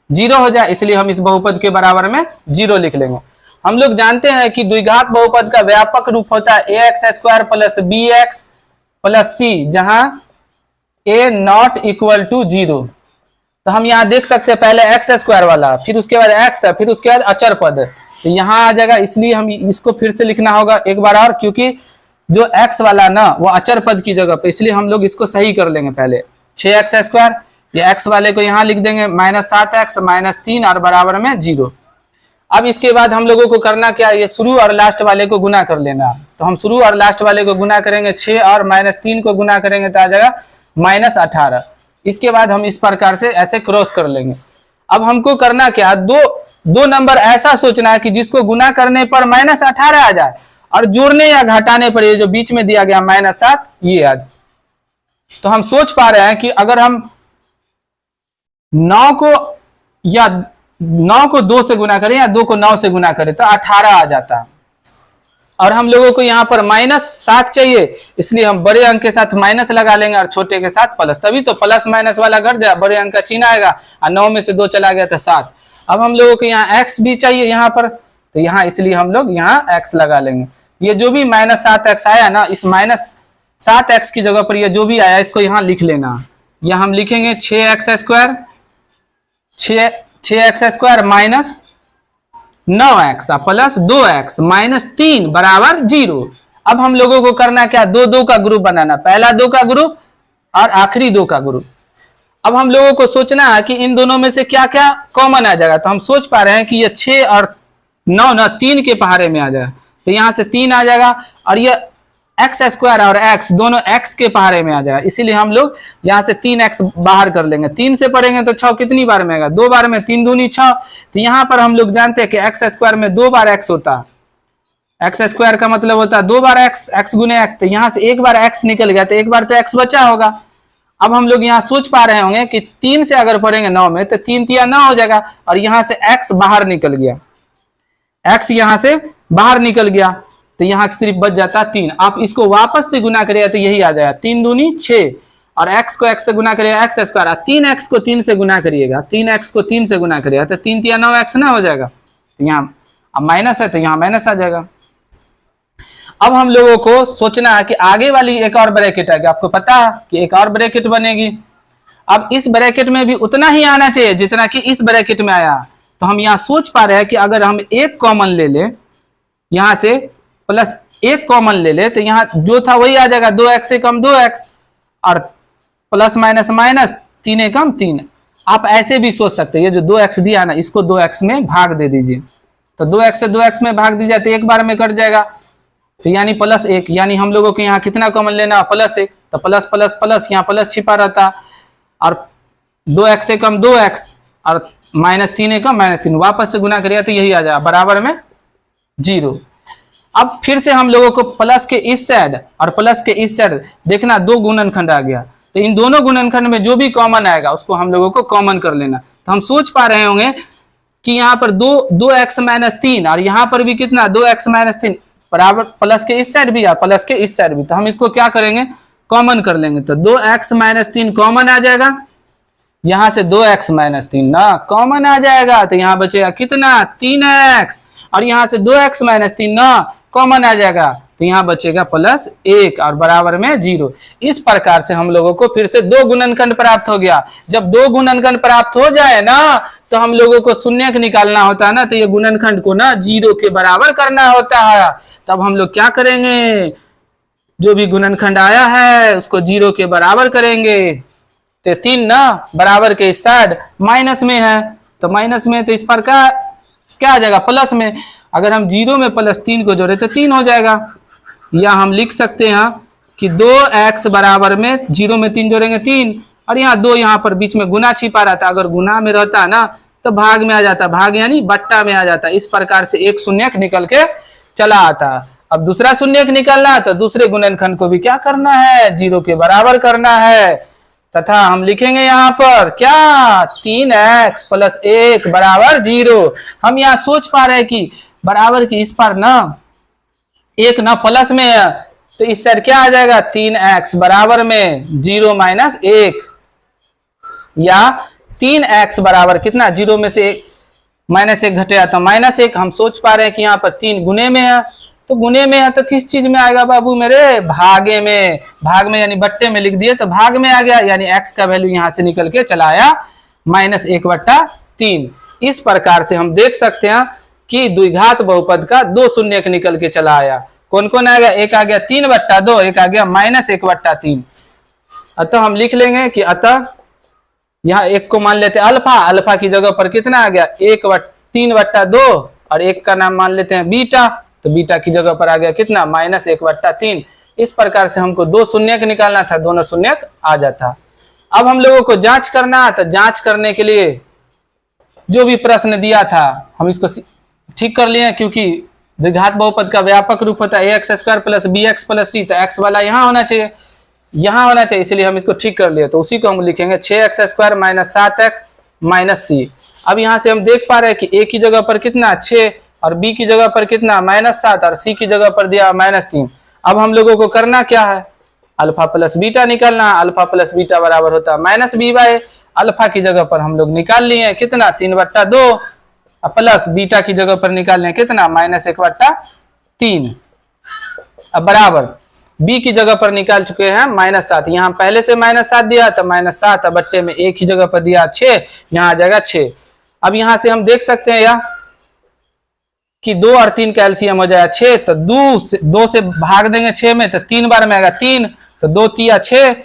A: 0 हो जाए, इसलिए हम इस बहुपद के बराबर में 0 लिख लेंगे। हम लोग जानते हैं कि द्विघात बहुपद का व्यापक रूप होता है ax² + bx + c, जहां a नॉट इक्वल टू 0। तो हम यहाँ देख सकते हैं पहले x² वाला, फिर उसके बाद x है, फिर उसके बाद अचर पद है, तो यहाँ आ जाएगा। इसलिए हम इसको फिर से लिखना होगा एक बार और, क्योंकि जो x वाला ना वो अचर पद की जगह पे, इसलिए हम लोग इसको सही कर लेंगे। पहले 6x², ये x वाले को यहाँ लिख देंगे -7x -3 और बराबर में 0। अब इसके बाद हम लोगों को करना क्या, ये शुरू और लास्ट वाले को गुना कर लेना। तो हम शुरू और लास्ट वाले को गुना करेंगे, 6 और -3 को गुना करेंगे तो आ जाएगा -18। इसके बाद हम इस प्रकार से ऐसे क्रॉस कर लेंगे। अब हमको करना क्या, दो नंबर ऐसा सोचना है कि जिसको गुना करने पर -18 आ जाए, और जोड़ने या घटाने पर ये जो बीच में दिया गया -7 ये आ जाए। तो हम सोच पा रहे हैं कि अगर हम 9 को 2 से गुना करें या 2 को 9 से गुना करें तो 18 आ जाता है। और हम लोगों को यहाँ पर -7 चाहिए, इसलिए हम बड़े अंक के साथ माइनस लगा लेंगे और छोटे के साथ प्लस, तभी तो प्लस माइनस वाला घट जाए, बड़े अंक का चिन्ह आएगा, और 9 में से 2 चला गया तो 7। अब हम लोगों को यहाँ x भी चाहिए यहाँ पर, तो यहाँ इसलिए हम लोग यहाँ x लगा लेंगे। ये जो भी -7x आया ना, इस -7x की जगह पर ये जो भी आया इसको यहाँ लिख लेना। यहाँ हम लिखेंगे 6x² -9x प्लस 2x -3 बराबर 0। अब हम लोगों को करना क्या, 2 का ग्रुप बनाना, पहला 2 का ग्रुप और आखिरी 2 का ग्रुप। अब हम लोगों को सोचना है कि इन दोनों में से क्या क्या कॉमन आ जाएगा। तो हम सोच पा रहे हैं कि ये 6 और 9 ना 3 के पहाड़े में आ जाएगा, तो यहाँ से 3 आ जाएगा, और ये x² और x दोनों x के पहाड़े में आ जाएगा, इसीलिए हम लोग यहाँ से 3x बाहर कर लेंगे। 3 से पढ़ेंगे तो 6 कितनी बार में आएगा, 2 बार में, 3 दूनी 6। तो यहाँ पर हम लोग जानते हैं कि x² में 2 बार x होता है, x² का मतलब होता है 2 बार x गुने x, तो यहाँ से 1 बार x निकल गया, तो 1 बार तो x बचा होगा। अब हम लोग यहाँ सोच पा रहे होंगे कि 3 से अगर पढ़ेंगे 9 में तो 3 तिया 9 हो जाएगा, और यहाँ से x बाहर निकल गया, x यहाँ से बाहर निकल गया, तो यहाँ सिर्फ बच जाता 3। आप इसको वापस से गुना करिएगा तो यही आ जाएगा, 3 दूनी 6, और x को x से गुना करिएगा x², 3x को 3 से गुना करिएगा, 3x को 3 से गुना करिएगा तो 3 तिया 9x ना हो जाएगा, तो यहाँ अब माइनस है तो यहाँ माइनस आ जाएगा। अब हम लोगों को सोचना है कि आगे वाली एक और ब्रैकेट आएगी, आपको पता है कि एक और ब्रैकेट बनेगी, अब इस ब्रैकेट में भी उतना ही आना चाहिए जितना कि इस ब्रैकेट में आया। तो हम यहाँ सोच पा रहे हैं कि अगर हम एक कॉमन ले ले, यहाँ से प्लस एक कॉमन ले ले, तो यहाँ जो था वही आ जाएगा, 2x से कम 2x और प्लस माइनस माइनस 3 एकम 3। आप ऐसे भी सोच सकते हैं, ये जो 2x दिया ना इसको 2x में भाग दे दीजिए, तो 2x से 2x में भाग दीजिए तो एक बार में कट जाएगा, तो यानी प्लस 1, यानी हम लोगों को यहाँ कितना कॉमन लेना, प्लस 1, तो प्लस प्लस प्लस यहाँ प्लस छिपा रहता और 2x से कम 2x और माइनस 3 एकम माइनस 3, वापस से गुना करिए तो यही आ जाएगा बराबर में 0। अब फिर से हम लोगों को प्लस के इस साइड और प्लस के इस साइड देखना, दो गुणनखंड आ गया, तो इन दोनों गुणनखंड में जो भी कॉमन आएगा उसको हम लोगों को कॉमन कर लेना। तो हम सोच पा रहे होंगे कि यहाँ पर 2x माइनस 3 और यहाँ पर भी कितना 2x माइनस 3 बराबर, प्लस के इस साइड भी या प्लस के इस साइड भी, तो हम इसको क्या करेंगे कॉमन कर लेंगे, तो 2x माइनस 3 कॉमन आ जाएगा, यहाँ से 2x माइनस 3 ना कॉमन आ जाएगा, तो यहाँ बचेगा कितना 3x और यहाँ से 2x माइनस 3 ना कॉमन आ जाएगा, तो यहाँ बचेगा प्लस 1 और बराबर में 0। इस प्रकार से हम लोगों को फिर से दो गुणनखंड प्राप्त हो गया। जब दो गुणनखंड प्राप्त हो जाए ना तो हम लोगों को शून्यक निकालना होता है ना, तो ये गुणनखंड को ना 0 के बराबर करना होता है। तब हम लोग क्या करेंगे, जो भी गुणनखंड आया है उसको 0 के बराबर करेंगे, तो 3 ना बराबर के इस साइड माइनस में है, तो माइनस में, तो इस पर क्या आ जाएगा प्लस में, अगर हम 0 में प्लस 3 को जोड़े तो 3 हो जाएगा, या हम लिख सकते हैं कि 2x बराबर में 0 में 3 जोड़ेंगे 3 और यहाँ 2 यहाँ पर बीच में गुना छिपा रहता, अगर गुना में रहता ना तो भाग में आ जाता, भाग यानी बट्टा में आ जाता। इस प्रकार से एक शून्यक निकल के चला आता। अब दूसरा शून्यक निकलना तो दूसरे गुणनखंड को भी क्या करना है 0 के बराबर करना है, तथा हम लिखेंगे यहाँ पर क्या 3x प्लस 1 बराबर 0। हम यहाँ सोच पा रहे हैं कि बराबर की इस पर ना एक ना प्लस में है, तो इस साइड क्या आ जाएगा 3x बराबर में 0 माइनस 1, या 3x बराबर कितना 0 में से माइनस 1 घटेगा तो माइनस 1। हम सोच पा रहे हैं कि यहाँ पर 3 गुने में है, तो गुने में है तो किस चीज में आएगा बाबू मेरे, भागे में, भाग में यानी बट्टे में लिख दिए तो भाग में आ गया, यानी x का वैल्यू यहाँ से निकल के चला आया -1/3। इस प्रकार से हम देख सकते हैं कि द्विघात बहुपद का दो शून्यक निकल के चला आया। कौन कौन आ गया, एक आ गया 3/2, एक आ गया -1/3। अतः हम लिख लेंगे कि अतः यहाँ एक को मान लेते हैं अल्फा, अल्फा की जगह पर कितना आ गया 3/2 और एक का नाम मान लेते हैं बीटा, तो बीटा की जगह पर आ गया कितना -1/3। इस प्रकार से हमको दो शून्यक निकालना था, दोनों शून्यक आ जाता। अब हम लोगों को जांच करना, तो जांच करने के लिए जो भी प्रश्न दिया था हम इसको ठीक कर लिए, क्योंकि द्विघात बहुपद का व्यापक रूप होता है ax² + bx + c, तो x वाला यहाँ होना चाहिए, यहाँ होना चाहिए, इसलिए हम इसको ठीक कर लिए। तो उसी को हम लिखेंगे 6x² - 7x - c। अब यहाँ से हम देख पा रहे हैं कि a की जगह पर कितना 6 और b की जगह पर कितना -7 और c की जगह पर दिया -3। अब हम लोगों को करना क्या है, अल्फा प्लस बीटा निकालना। अल्फा प्लस बीटा बराबर होता है -b/। अल्फा की जगह पर हम लोग निकाल लिए कितना 3/2 प्लस बीटा की जगह पर निकाल लें कितना -1/3। अब बराबर b की जगह पर निकाल चुके हैं -7, यहाँ पहले से -7 दिया तो -7 बट्टे में a की जगह पर दिया 6, यहाँ आ जाएगा 6। अब यहाँ से हम देख सकते हैं या कि 2 और 3 कैल्शियम हो जाएगा 6, तो 2 से भाग देंगे 6 में तो 3 बार में आएगा 3, तो 2 तिया 6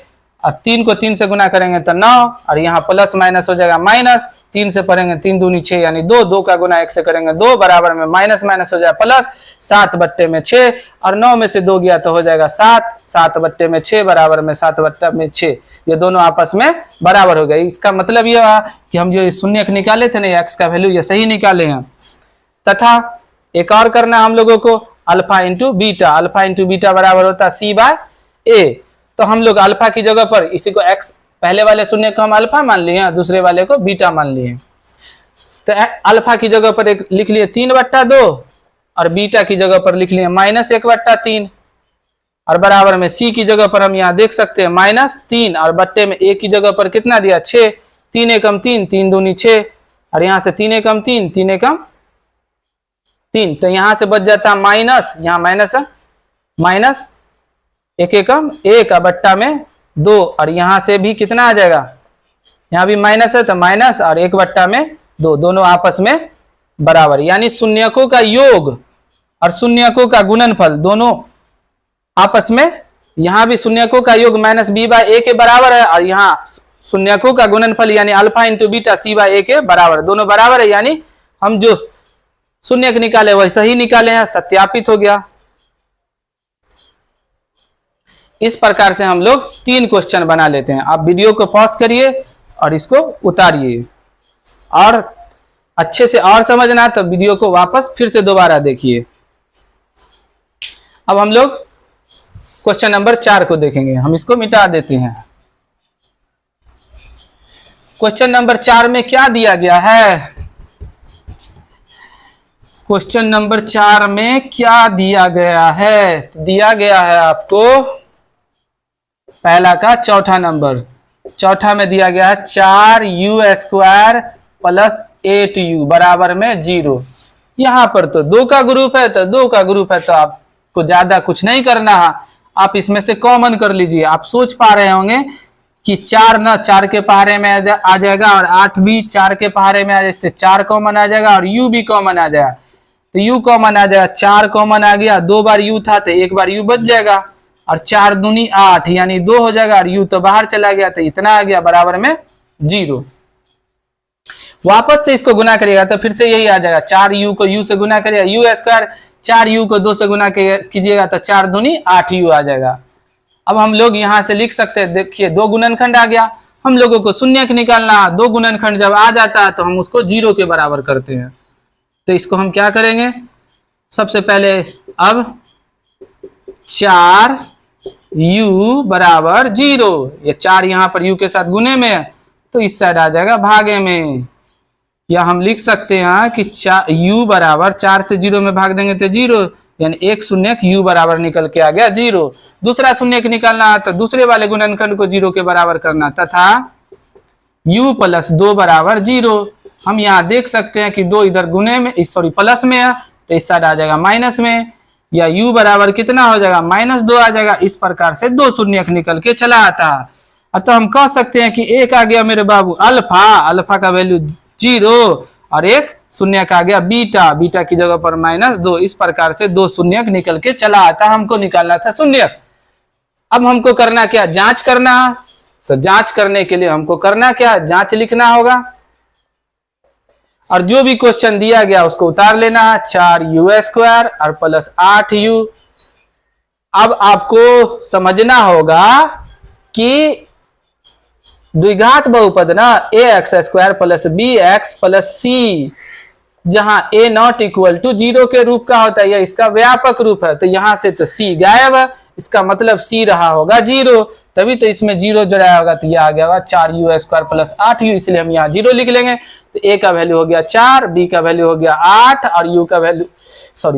A: और 3 को 3 से गुना करेंगे तो 9 और यहाँ प्लस माइनस हो जाएगा माइनस, 3 से पढ़ेंगे 3 दूनी 6 यानी 2, 2 का गुना 1 से करेंगे 2 बराबर में माइनस माइनस हो जाएगा प्लस, 7 बट्टे में 6 और 9 में से 2 गया तो हो जाएगा 7, 7 बट्टे में 6 बराबर में 7 बट्टे में 6, ये दोनों आपस में बराबर हो गए। इसका मतलब ये हुआ कि हम जो शून्यक निकाले थे ना x का वैल्यू ये सही निकाले हैं। तथा एक और करना हम लोगों को alpha into beta, alpha into beta बराबर होता है c/a। तो हम लोग अल्फा की जगह पर इसी को x, पहले वाले शून्य को हम अल्फा मान लिए, दूसरे वाले को बीटा मान लिए। तो अल्फा की जगह पर एक लिख लिए 3/2 और बीटा की जगह पर लिख लिए -1/3 और बराबर में c की जगह पर हम यहाँ देख सकते हैं -3 और बट्टे में a की जगह पर कितना दिया 6, 3 एकम 3, 3 दूनी 6 और यहाँ से 3 एकम 3, 3 एकम 3, तो यहाँ से बच जाता माइनस, यहाँ माइनस है -1 एकम 1 बट्टा में 2 और यहाँ से भी कितना आ जाएगा यहाँ भी माइनस है तो माइनस, और 1/2 दोनों आपस में बराबर, यानी शून्यकों का योग और शून्यकों का गुणनफल दोनों आपस में, यहाँ भी शून्यकों का योग -b/a के बराबर है, और यहाँ शून्यकों का गुणनफल यानी अल्फा इंटू बीटा c/a के बराबर, दोनों बराबर है, यानी हम जो शून्यक निकाले वही सही निकाले हैं, सत्यापित हो गया। इस प्रकार से हम लोग 3 क्वेश्चन बना लेते हैं। आप वीडियो को पॉज करिए और इसको उतारिए, और अच्छे से और समझना तो वीडियो को वापस फिर से दोबारा देखिए। अब हम लोग क्वेश्चन नंबर 4 को देखेंगे। हम इसको मिटा देते हैं। क्वेश्चन नंबर 4 में क्या दिया गया है? क्वेश्चन नंबर 4 में क्या दिया गया है? दिया गया है आपको पहला का चौथा नंबर। चौथा में दिया गया है 4u² + 8u बराबर में 0। यहाँ पर तो 2 का ग्रुप है, तो 2 का ग्रुप है तो आपको ज्यादा कुछ नहीं करना है, आप इसमें से कॉमन कर लीजिए। आप सोच पा रहे होंगे कि 4 ना 4 के पहाड़े में आ जाएगा, और 8 भी 4 के पहाड़े में आ जाए, इससे 4 कॉमन आ जाएगा, और u भी कॉमन आ जाएगा, तो u कॉमन आ जाएगा। 4 कॉमन आ गया, 2 बार u था तो 1 बार u बच जाएगा, और 4 दूनी 8 यानी 2 हो जाएगा, और u तो बाहर चला गया तो इतना आ गया बराबर में 0। वापस से इसको गुना करिएगा तो फिर से यही आ जाएगा। 4u को u से गुना करिएगा u², 4u को 2 से गुना कीजिएगा तो 4 दूनी 8u आ जाएगा। अब हम लोग यहाँ से लिख सकते हैं, देखिए 2 गुणनखंड आ गया, हम लोगों को शून्यक निकालना। 2 गुणनखंड जब आ जाता है तो हम उसको 0 के बराबर करते हैं। तो इसको हम क्या करेंगे, सबसे पहले अब 4u बराबर 0, ये 4 यहाँ पर u के साथ गुने में है तो इस साइड आ जाएगा भागे में, या हम लिख सकते हैं कि u बराबर 4 से 0 में भाग देंगे तो 0, यानी एक शून्यक u बराबर निकल के आ गया 0। दूसरा शून्यक निकालना है तो दूसरे वाले गुणनखंड को 0 के बराबर करना, तथा u + 2 बराबर 0। हम यहाँ देख सकते हैं कि 2 इधर गुने में, सॉरी प्लस में है तो इस साइड आ जाएगा माइनस में, या u बराबर कितना हो जाएगा -2 आ जाएगा। इस प्रकार से 2 शून्यक निकल के चला आता है। तो हम कह सकते हैं कि एक आ गया मेरे बाबू अल्फा का वैल्यू 0, और एक शून्यक आ गया बीटा की जगह पर -2। इस प्रकार से 2 शून्यक निकल के चला आता, हमको निकालना था शून्यक। अब हमको करना क्या, जांच करना। तो जांच करने के लिए हमको करना क्या, जांच लिखना होगा, और जो भी क्वेश्चन दिया गया उसको उतार लेना है। 4u² और + 8u। अब आपको समझना होगा कि द्विघात बहुपद ना ax² + bx + c, जहां a ≠ 0 के रूप का होता है, या इसका व्यापक रूप है, तो यहां से तो c गायब है, इसका मतलब c रहा होगा 0, तभी तो इसमें 0 जोड़ा होगा, तो यह आ गया होगा 4u² + 8u, इसलिए हम यहाँ 0 लिख लेंगे। तो a का वैल्यू हो गया 4, b का वैल्यू हो गया 8, और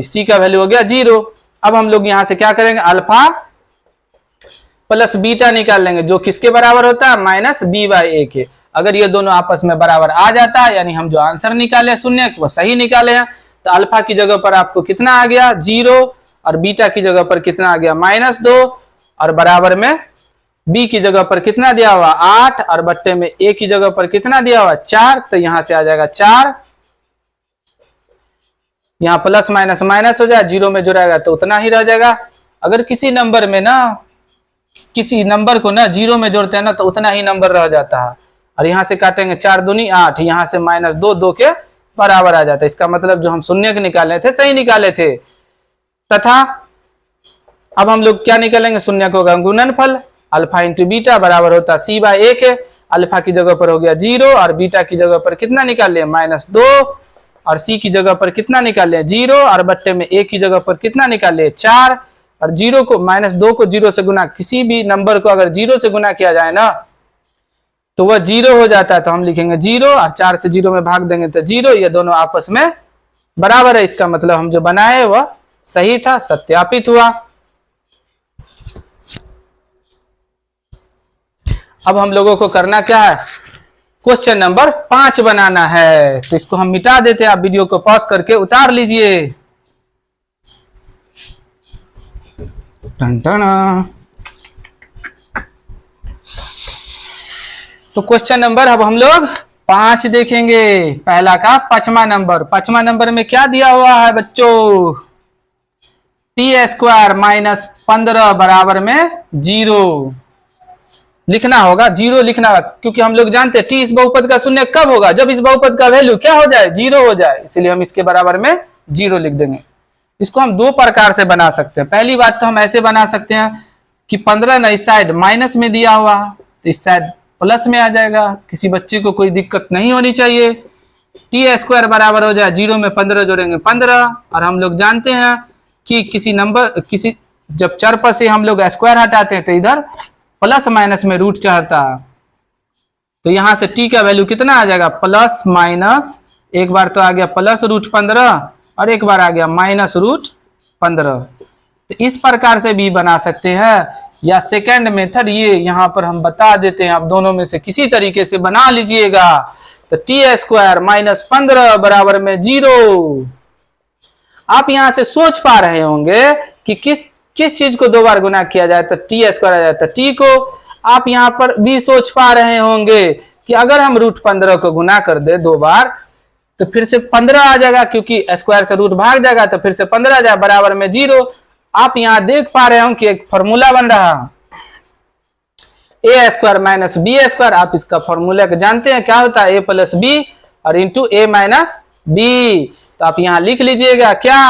A: c का वैल्यू हो गया 0। अब हम लोग यहाँ से क्या करेंगे, अल्फा + बीटा निकाल लेंगे, जो किसके बराबर होता है, -b/a के। अगर ये दोनों आपस में बराबर आ जाता है, यानी हम जो आंसर निकाले शून्यक वो सही निकाले हैं। तो अल्फा की जगह पर आपको कितना आ गया 0, और बीटा की जगह पर कितना आ गया -2, और बराबर में b की जगह पर कितना दिया हुआ 8, और बट्टे में a की जगह पर कितना दिया हुआ 4, तो यहां से आ जाएगा 4। यहाँ प्लस माइनस माइनस हो जाए, 0 में जुड़ाएगा तो उतना ही रह जाएगा। अगर किसी नंबर को ना 0 में जोड़ते हैं ना तो उतना ही नंबर रह जाता है, और यहाँ से काटेंगे 4 दूनी 8, यहाँ से -2 के बराबर आ जाता है। इसका मतलब जो हम शून्यक निकाले थे सही निकाले थे। तथा अब हम लोग क्या निकालेंगे, शून्यकों का गुणनफल। अल्फा इंटू बीटा बराबर होता है c/a के। अल्फा की जगह पर हो गया 0, और बीटा की जगह पर कितना निकाल लिया -2, और c की जगह पर कितना निकाल लिया 0, और बट्टे में a की जगह पर कितना निकाल लिया 4, और 0 को -2 को 0 से गुना, किसी भी नंबर को अगर 0 से गुना किया जाए ना तो वह 0 हो जाता है। तो हम लिखेंगे 0, और 4 से 0 में भाग देंगे तो 0। ये दोनों आपस में बराबर है, इसका मतलब हम जो बनाए वह सही था, सत्यापित हुआ। अब हम लोगों को करना क्या है, क्वेश्चन नंबर 5 बनाना है। तो इसको हम मिटा देते हैं, आप वीडियो को पॉज करके उतार लीजिए। टन टन। तो क्वेश्चन नंबर अब हम लोग 5 देखेंगे। पहला का 5वां नंबर। 5वां नंबर में क्या दिया हुआ है बच्चों? t² माइनस 15 बराबर में 0 लिखना होगा। 0 लिखना होगा क्योंकि हम लोग जानते हैं टी इस बहुपद का शून्य कब होगा? जब इस बहुपद का वैल्यू क्या हो जाए? 0 हो जाए। इसलिए हम इसके बराबर में 0 लिख देंगे। इसको हम दो प्रकार से बना सकते हैं। पहली बात तो हम ऐसे बना सकते हैं कि 15 ना इस साइड माइनस में दिया हुआ तो इस साइड प्लस में आ जाएगा। किसी बच्चे को कोई दिक्कत नहीं होनी चाहिए। t² बराबर हो जाए 0 में 15 जोड़ेंगे 15। और हम लोग जानते हैं कि किसी जब चर पर से हम लोग स्क्वायर हटाते हैं तो इधर प्लस माइनस में रूट चढ़ता है। तो यहां से t का वैल्यू कितना आ जाएगा? प्लस माइनस, एक बार तो आ गया प्लस रूट 15 और एक बार आ गया माइनस रूट 15। तो इस प्रकार से भी बना सकते हैं। या सेकंड मेथड ये यहां पर हम बता देते हैं, आप दोनों में से किसी तरीके से बना लीजिएगा। तो t² माइनस 15 बराबर में 0। आप यहां से सोच पा रहे होंगे कि किस चीज को दो बार गुना किया जाए तो t² आ जाता है। t को आप यहां पर भी सोच पा रहे होंगे कि अगर हम रूट 15 को गुना कर दे दो बार तो फिर से 15 आ जाएगा, क्योंकि स्क्वायर से रूट भाग जाएगा तो फिर से 15 आ जाएगा बराबर में 0। आप यहां देख पा रहे हो कि एक फॉर्मूला बन रहा a² माइनस b²। आप इसका फॉर्मूला को जानते हैं, क्या होता है? a प्लस बी और इंटू a माइनस बी। तो आप यहां लिख लीजिएगा क्या?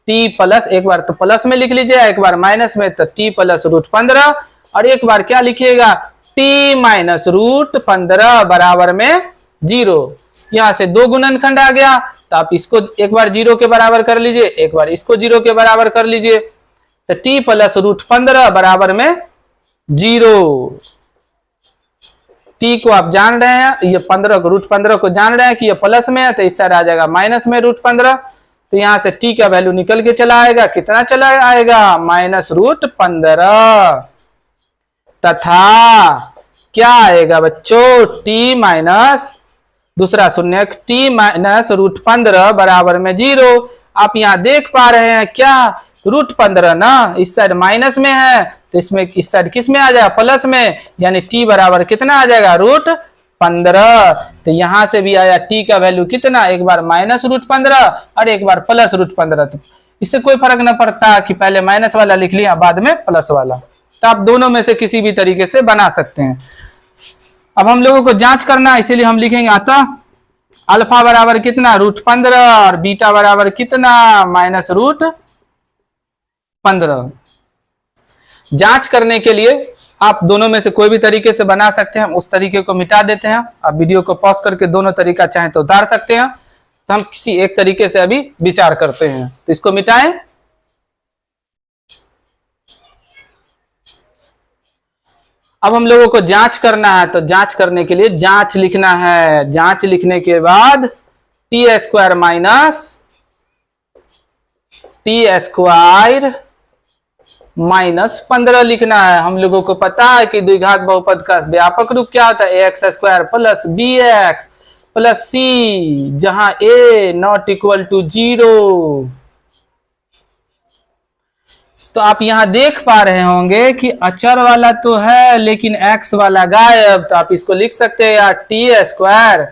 A: t प्लस, एक बार तो प्लस में लिख लीजिएगा, एक बार माइनस में, तो t प्लस रूट 15 और एक बार क्या लिखिएगा? t माइनस रूट 15 बराबर में 0। यहां से दो गुणनखंड आ गया तो आप इसको एक बार 0 के बराबर कर लीजिए, एक बार इसको 0 के बराबर कर लीजिए। तो t प्लस रूट 15 बराबर में 0। t को आप जान रहे हैं, ये 15 को रूट 15 को जान रहे हैं कि ये प्लस में है, तो इस साइड आ जाएगा माइनस में रूट 15। तो यहां से t का वैल्यू निकल के चला आएगा, कितना चला आएगा? Minus root 15। तथा क्या आएगा बच्चों? t माइनस दूसरा शून्य t माइनस रूट 15 बराबर में 0। आप यहां देख पा रहे हैं क्या? रूट 15 ना इस साइड माइनस में है तो इसमें इस साइड किस में आ जाएगा? प्लस में, यानी t बराबर कितना आ जाएगा? रूट 15। तो यहां से भी आया t का वैल्यू कितना? एक बार माइनस रूट 15 और एक बार प्लस रूट 15। तो इससे कोई फर्क न पड़ता कि पहले माइनस वाला लिख लिया बाद में प्लस वाला। तो आप दोनों में से किसी भी तरीके से बना सकते हैं। अब हम लोगों को जांच करना है, इसीलिए हम लिखेंगे अतः अल्फा बराबर कितना? रूट 15 और बीटा बराबर कितना? Minus root 15। जांच करने के लिए आप दोनों में से कोई भी तरीके से बना सकते हैं। उस तरीके को मिटा देते हैं। आप वीडियो को पॉज करके दोनों तरीका चाहें तो उतार सकते हैं। तो हम किसी एक तरीके से अभी विचार करते हैं। तो इसको मिटाएं। अब हम लोगों को जांच करना है, तो जांच करने के लिए जांच लिखना है। जांच लिखने के बाद t² माइनस t² माइनस 15 लिखना है। हम लोगों को पता है कि द्विघात बहुपद का व्यापक रूप क्या होता है? ax² plus bx plus c, जहां a नॉट इक्वल टू 0। तो आप यहां देख पा रहे होंगे कि अचर वाला तो है लेकिन x वाला गायब। तो आप इसको लिख सकते हैं यार t²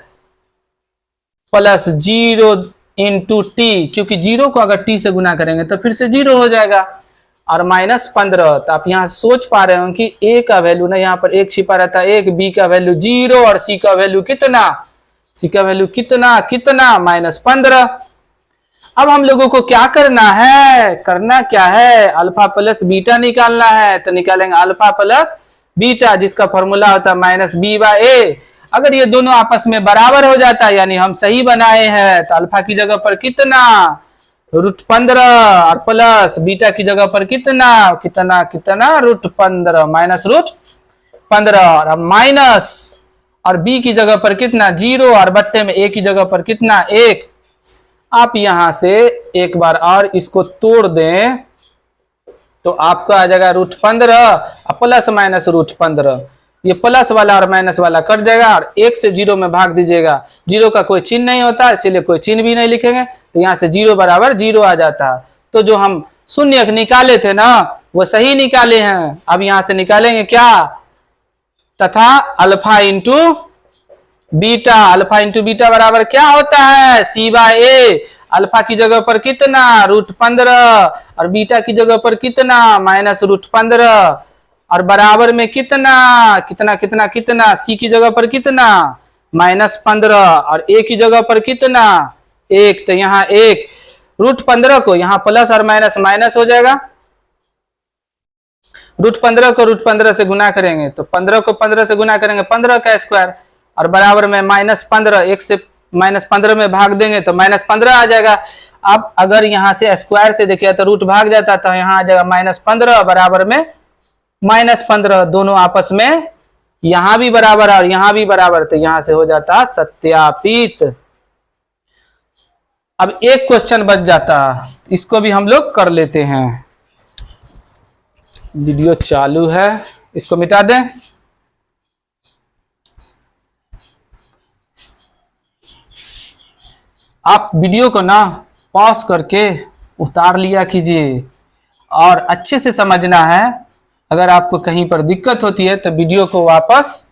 A: प्लस 0 इंटू t, क्योंकि 0 को अगर t से गुना करेंगे तो फिर से 0 हो जाएगा, और माइनस 15। तो आप यहां सोच पा रहे हो कि a का वैल्यू ना यहाँ पर 1 छिपा रहता है, 1, b का वैल्यू 0 और c का वैल्यू कितना? c का वैल्यू कितना? माइनस 15। अब हम लोगों को क्या करना है? करना क्या है? अल्फा प्लस बीटा निकालना है। तो निकालेंगे अल्फा प्लस बीटा, जिसका फॉर्मूला होता है माइनस बी बाय ए। अगर ये दोनों आपस में बराबर हो जाता है, यानी हम सही बनाए हैं, तो अल्फा की जगह पर कितना? रूट 15 और प्लस बीटा की जगह पर कितना? रूट 15 माइनस रूट 15 और माइनस, और बी की जगह पर कितना? 0 और बट्टे में ए की जगह पर कितना? 1। आप यहां से एक बार और इसको तोड़ दें तो आपका आ जाएगा रूट 15 और प्लस माइनस रूट 15। ये प्लस वाला और माइनस वाला कट जाएगा और 1 से 0 में भाग दीजिएगा। 0 का कोई चिन्ह नहीं होता, इसीलिए कोई चिन्ह भी नहीं लिखेंगे। तो यहाँ से 0 बराबर 0 आ जाता है। तो जो हम शून्य निकाले थे ना, वो सही निकाले हैं। अब यहाँ से निकालेंगे क्या? तथा alpha into beta. Alpha into beta बराबर क्या होता है, सी बाय ए। अल्फा की जगह पर कितना, √15, और बीटा की जगह पर कितना, -√15, और बराबर में कितना कितना कितना कितना, सी की जगह पर कितना, -15, और ए की जगह पर कितना, 1। तो यहाँ 1 √15 को यहाँ प्लस और माइनस माइनस हो जाएगा। √15 को √15 से गुना करेंगे तो 15 को 15 से गुना करेंगे 15 का स्क्वायर, और बराबर में -15, 1 से -15 में भाग देंगे तो -15 आ जाएगा। अब अगर यहाँ से स्क्वायर से देखिए तो रूट भाग जाता तो यहाँ आ जाएगा -15 बराबर में -15, दोनों आपस में यहाँ भी बराबर और यहाँ भी बराबर, तो यहाँ से हो जाता सत्यापित। अब एक क्वेश्चन बच जाता, इसको भी हम लोग कर लेते हैं। वीडियो चालू है, इसको मिटा दें। आप वीडियो को ना पॉज करके उतार लिया कीजिए और अच्छे से समझना है। अगर आपको कहीं पर दिक्कत होती है तो वीडियो को वापस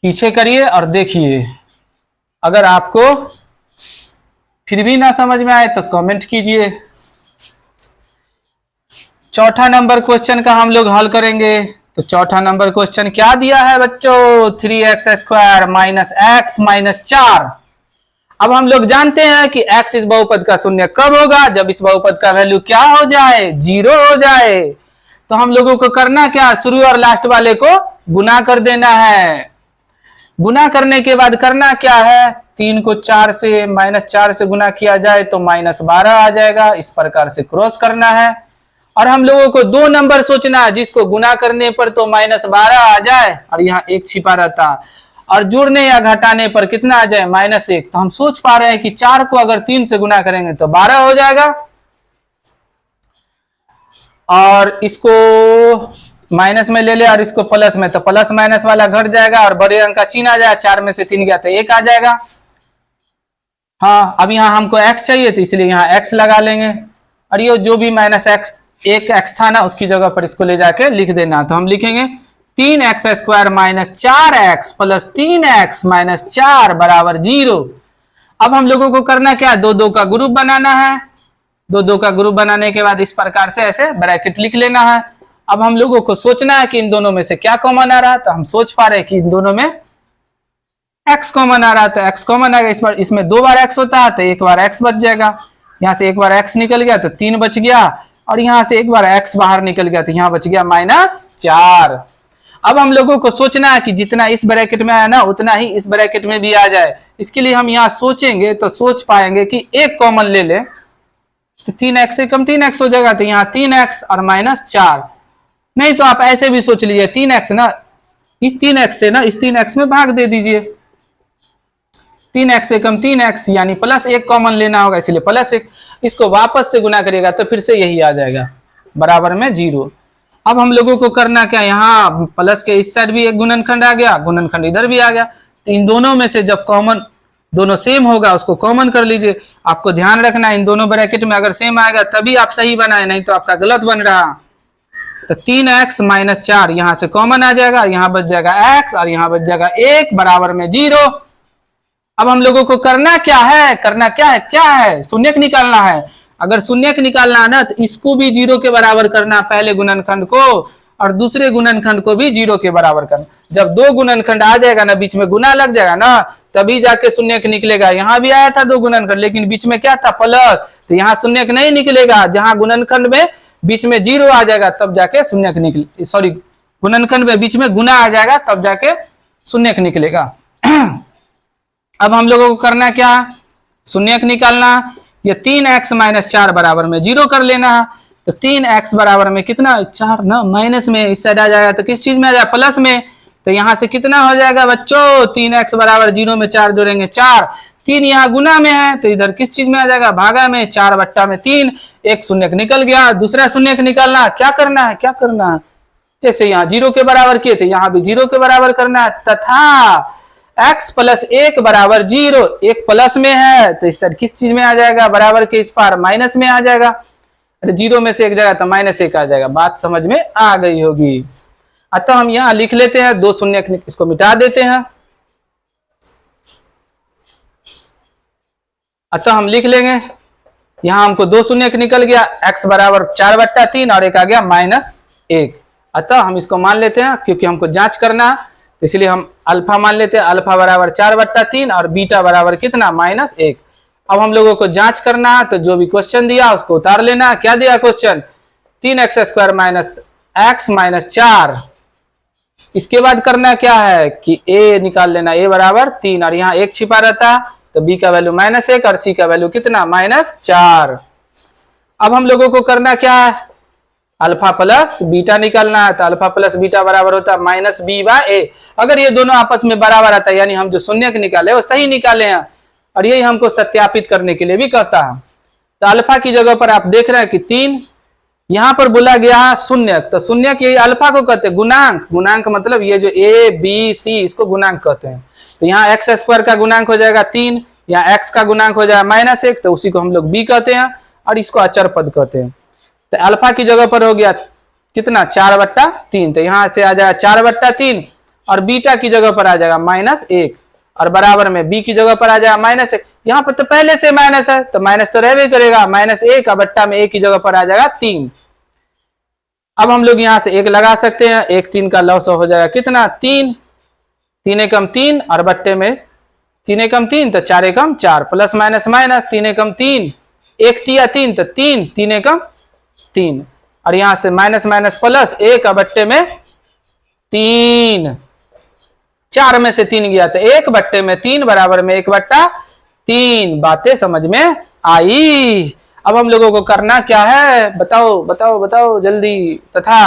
A: पीछे करिए और देखिए। अगर आपको फिर भी ना समझ में आए तो कमेंट कीजिए। चौथा नंबर क्वेश्चन का हम लोग हल करेंगे। तो चौथा नंबर क्वेश्चन क्या दिया है बच्चों, 3x² - x - 4। अब हम लोग जानते हैं कि x इस बहुपद का शून्य कब होगा, जब इस बहुपद का वैल्यू क्या हो जाए, 0 हो जाए। तो हम लोगों को करना क्या, शुरू और लास्ट वाले को गुना कर देना है। गुना करने के बाद करना क्या है, 3 को 4 से -4 से गुना किया जाए तो -12 आ जाएगा। इस प्रकार से क्रॉस करना है। और हम लोगों को 2 नंबर सोचना है जिसको गुना करने पर तो -12 आ जाए और यहाँ 1 छिपा रहता, और जोड़ने या घटाने पर कितना आ जाए, -1। तो हम सोच पा रहे हैं कि 4 को अगर 3 से गुना करेंगे तो 12 हो जाएगा, और इसको माइनस में ले ले और इसको प्लस में, तो प्लस माइनस वाला घट जाएगा और बड़े अंक का चिन्ह आ जाएगा। 4 में से 3 गया तो 1 आ जाएगा। हाँ, अब यहाँ हमको x चाहिए तो इसलिए यहाँ x लगा लेंगे, और ये जो भी -x 1x था ना उसकी जगह पर इसको ले जाके लिख देना। तो हम लिखेंगे 3x² - 4x + 3x - 4 बराबर 0। अब हम लोगों को करना क्या, 2 का ग्रुप बनाना है। 2 का ग्रुप बनाने के बाद इस प्रकार से ऐसे ब्रैकेट लिख लेना है। अब हम लोगों को सोचना है कि इन दोनों में से क्या कॉमन आ रहा है। तो हम सोच पा रहे हैं कि इन दोनों में x कॉमन आ रहा है, तो x कॉमन आ गया। इस बार इसमें 2 बार x होता है तो 1 बार x बच जाएगा। यहाँ से 1 बार x निकल गया तो 3 बच गया, और यहाँ से 1 बार x बाहर निकल गया तो यहाँ बच गया -4। अब हम लोगों को सोचना है कि जितना इस ब्रैकेट में आया ना उतना ही इस ब्रैकेट में भी आ जाए। इसके लिए हम यहाँ सोचेंगे तो सोच पाएंगे कि एक कॉमन ले ले तो 3x से कम 3x हो जाएगा, तो यहाँ 3x और -4। नहीं तो आप ऐसे भी सोच लीजिए, 3x ना इस 3x से ना इस 3x में भाग दे दीजिए। 3x से कम 3x यानी +1 कॉमन लेना होगा, इसलिए +1। इसको वापस से गुना करिएगा तो फिर से यही आ जाएगा बराबर में 0। अब हम लोगों को करना क्या, यहाँ प्लस के इस साइड भी एक गुणनखंड आ गया, गुणनखंड इधर भी आ गया। तो इन दोनों में से जब कॉमन दोनों सेम होगा उसको कॉमन कर लीजिए। आपको ध्यान रखना है इन दोनों ब्रैकेट में अगर सेम आएगा तभी आप सही बनाए, नहीं तो आपका गलत बन रहा। तो 3x - 4 यहाँ से कॉमन आ जाएगा, यहाँ बच जाएगा x और यहाँ बच जाएगा 1 बराबर में 0। अब हम लोगों को करना क्या है, क्या है शून्यक निकालना है। अगर शून्यक निकालना है ना तो इसको भी 0 के बराबर करना, पहले गुणनखंड को, और दूसरे गुणनखंड को भी 0 के बराबर करना। जब 2 गुणनखंड आ जाएगा ना, बीच में गुना लग जाएगा ना, तभी जाके शून्यक निकलेगा। यहाँ भी आया था 2 गुणनखंड लेकिन बीच में क्या था, प्लस, तो यहाँ शून्यक नहीं निकलेगा। जहां गुणनखंड में बीच में 0 आ जाएगा तब जाके शून्यक निकले, सॉरी गुणनखंड में बीच में गुना आ जाएगा तब जाके शून्यक निकलेगा। अब हम लोगों को करना क्या, शून्यक निकालना। ये 3x - 4 बराबर में 0 कर लेना है। तो 3x बराबर में कितना, 4 ना, माइनस में इस साइड आ जाएगा तो किस चीज में आ जाएगा, प्लस में। तो यहाँ से कितना हो जाएगा बच्चों, 3x बराबर 0 में 4 जोड़ेंगे 4, 3 यहाँ गुना में है तो इधर किस चीज में आ जाएगा, भागा में, 4/3। एक शून्यक निकल गया। दूसरा शून्यक निकालना, क्या करना है, जैसे यहाँ 0 के बराबर किए थे यहाँ भी 0 के बराबर करना है। तथा x + 1 बराबर 0, एक प्लस में है तो इस साइड किस चीज में आ जाएगा, बराबर के इस पार माइनस में आ जाएगा। 0 में से एक जगह तो -1 आ जाएगा। बात समझ में आ गई होगी। अतः हम यहाँ लिख लेते हैं, 2 शून्य इसको मिटा देते हैं। अतः हम लिख लेंगे, यहाँ हमको 2 शून्य निकल गया, x बराबर 4/3 और एक आ गया -1। अतः हम इसको मान लेते हैं, क्योंकि हमको जांच करना है, इसलिए हम अल्फा मान लेते हैं। अल्फा बराबर 4/3 और बीटा बराबर कितना, -1। अब हम लोगों को जांच करना है, तो जो भी क्वेश्चन दिया उसको उतार लेना। क्या दिया क्वेश्चन, 3x² - x - 4। इसके बाद करना क्या है कि a निकाल लेना, a बराबर 3 और यहाँ 1 छिपा रहता, तो b का वैल्यू -1 और c का वैल्यू कितना, -4। अब हम लोगों को करना क्या है, अल्फा प्लस बीटा निकालना है। तो अल्फा प्लस बीटा बराबर होता है -b/a। अगर ये दोनों आपस में बराबर आता है, यानी हम जो शून्य निकाले वो सही निकाले हैं, और यही हमको सत्यापित करने के लिए भी कहता है। तो अल्फा की जगह पर आप देख रहे हैं कि 3, यहाँ पर बोला गया है शून्य, तो शून्य की अल्फा को कहते हैं गुणांक। गुणांक मतलब ये जो a b c इसको गुणांक कहते हैं। तो यहाँ x² का गुणांक हो जाएगा 3, यहाँ x का गुणांक हो जाएगा -1, तो उसी को हम लोग b कहते हैं और इसको अचर पद कहते हैं। तो अल्फा की जगह पर हो गया कितना, 4/3, तो यहाँ से आ जाएगा 4/3 और बीटा की जगह पर आ जाएगा -1 और बराबर में b की जगह पर आ जाएगा -1। यहाँ पर तो पहले से माइनस है, तो माइनस तो रहबे करेगा, -1 और बट्टा में a की जगह पर आ जाएगा 3। अब हम लोग यहाँ से 1 लगा सकते हैं, 1 3 का लॉस हो जाएगा कितना, 3, 3 एकम 3 और बट्टे में 3 एकम 3, तो 4 एकम 4, प्लस माइनस माइनस, 3 एकम 3, 1 तिया 3, तो 3, 3 एकम 3 और यहाँ से माइनस माइनस प्लस 1 और बट्टे में 3, 4 में से 3 गया, तो 1 बट्टे में 3 बराबर में 1/3। बातें समझ में आई। अब हम लोगों को करना क्या है, बताओ बताओ बताओ जल्दी। तथा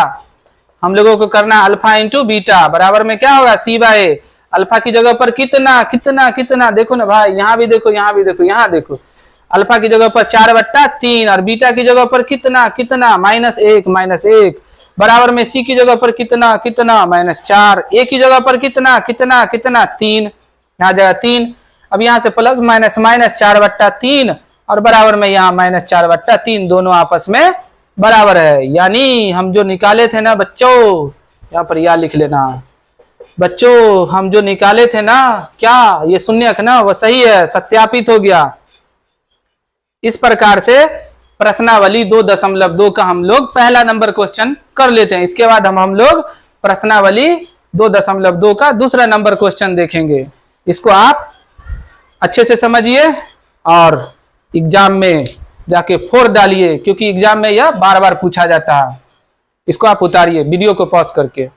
A: हम लोगों को करना अल्फा इंटू बीटा बराबर में क्या होगा, c/a। अल्फा की जगह पर कितना कितना कितना, देखो ना भाई, यहाँ भी देखो, यहाँ भी देखो, यहाँ देखो। अल्फा की जगह पर 4/3 और बीटा की जगह पर कितना कितना, -1 बराबर में c की जगह पर कितना कितना, -4, a की जगह पर कितना कितना कितना, 3, यहाँ जाएगा 3। अब यहाँ से प्लस माइनस माइनस 4/3 और बराबर में यहाँ -4/3, दोनों आपस में बराबर है। यानी हम जो निकाले थे ना बच्चों, यहाँ पर या लिख लेना बच्चों, हम जो निकाले थे ना, क्या ये शून्यक ना, वो सही है, सत्यापित हो गया। इस प्रकार से प्रश्नावली 2.2 का हम लोग पहला नंबर क्वेश्चन कर लेते हैं। इसके बाद हम लोग प्रश्नावली 2.2 का दूसरा नंबर क्वेश्चन देखेंगे। इसको आप अच्छे से समझिए और एग्जाम में जाके 4 डालिए, क्योंकि एग्जाम में यह बार बार पूछा जाता है। इसको आप उतारिए वीडियो को पॉज करके।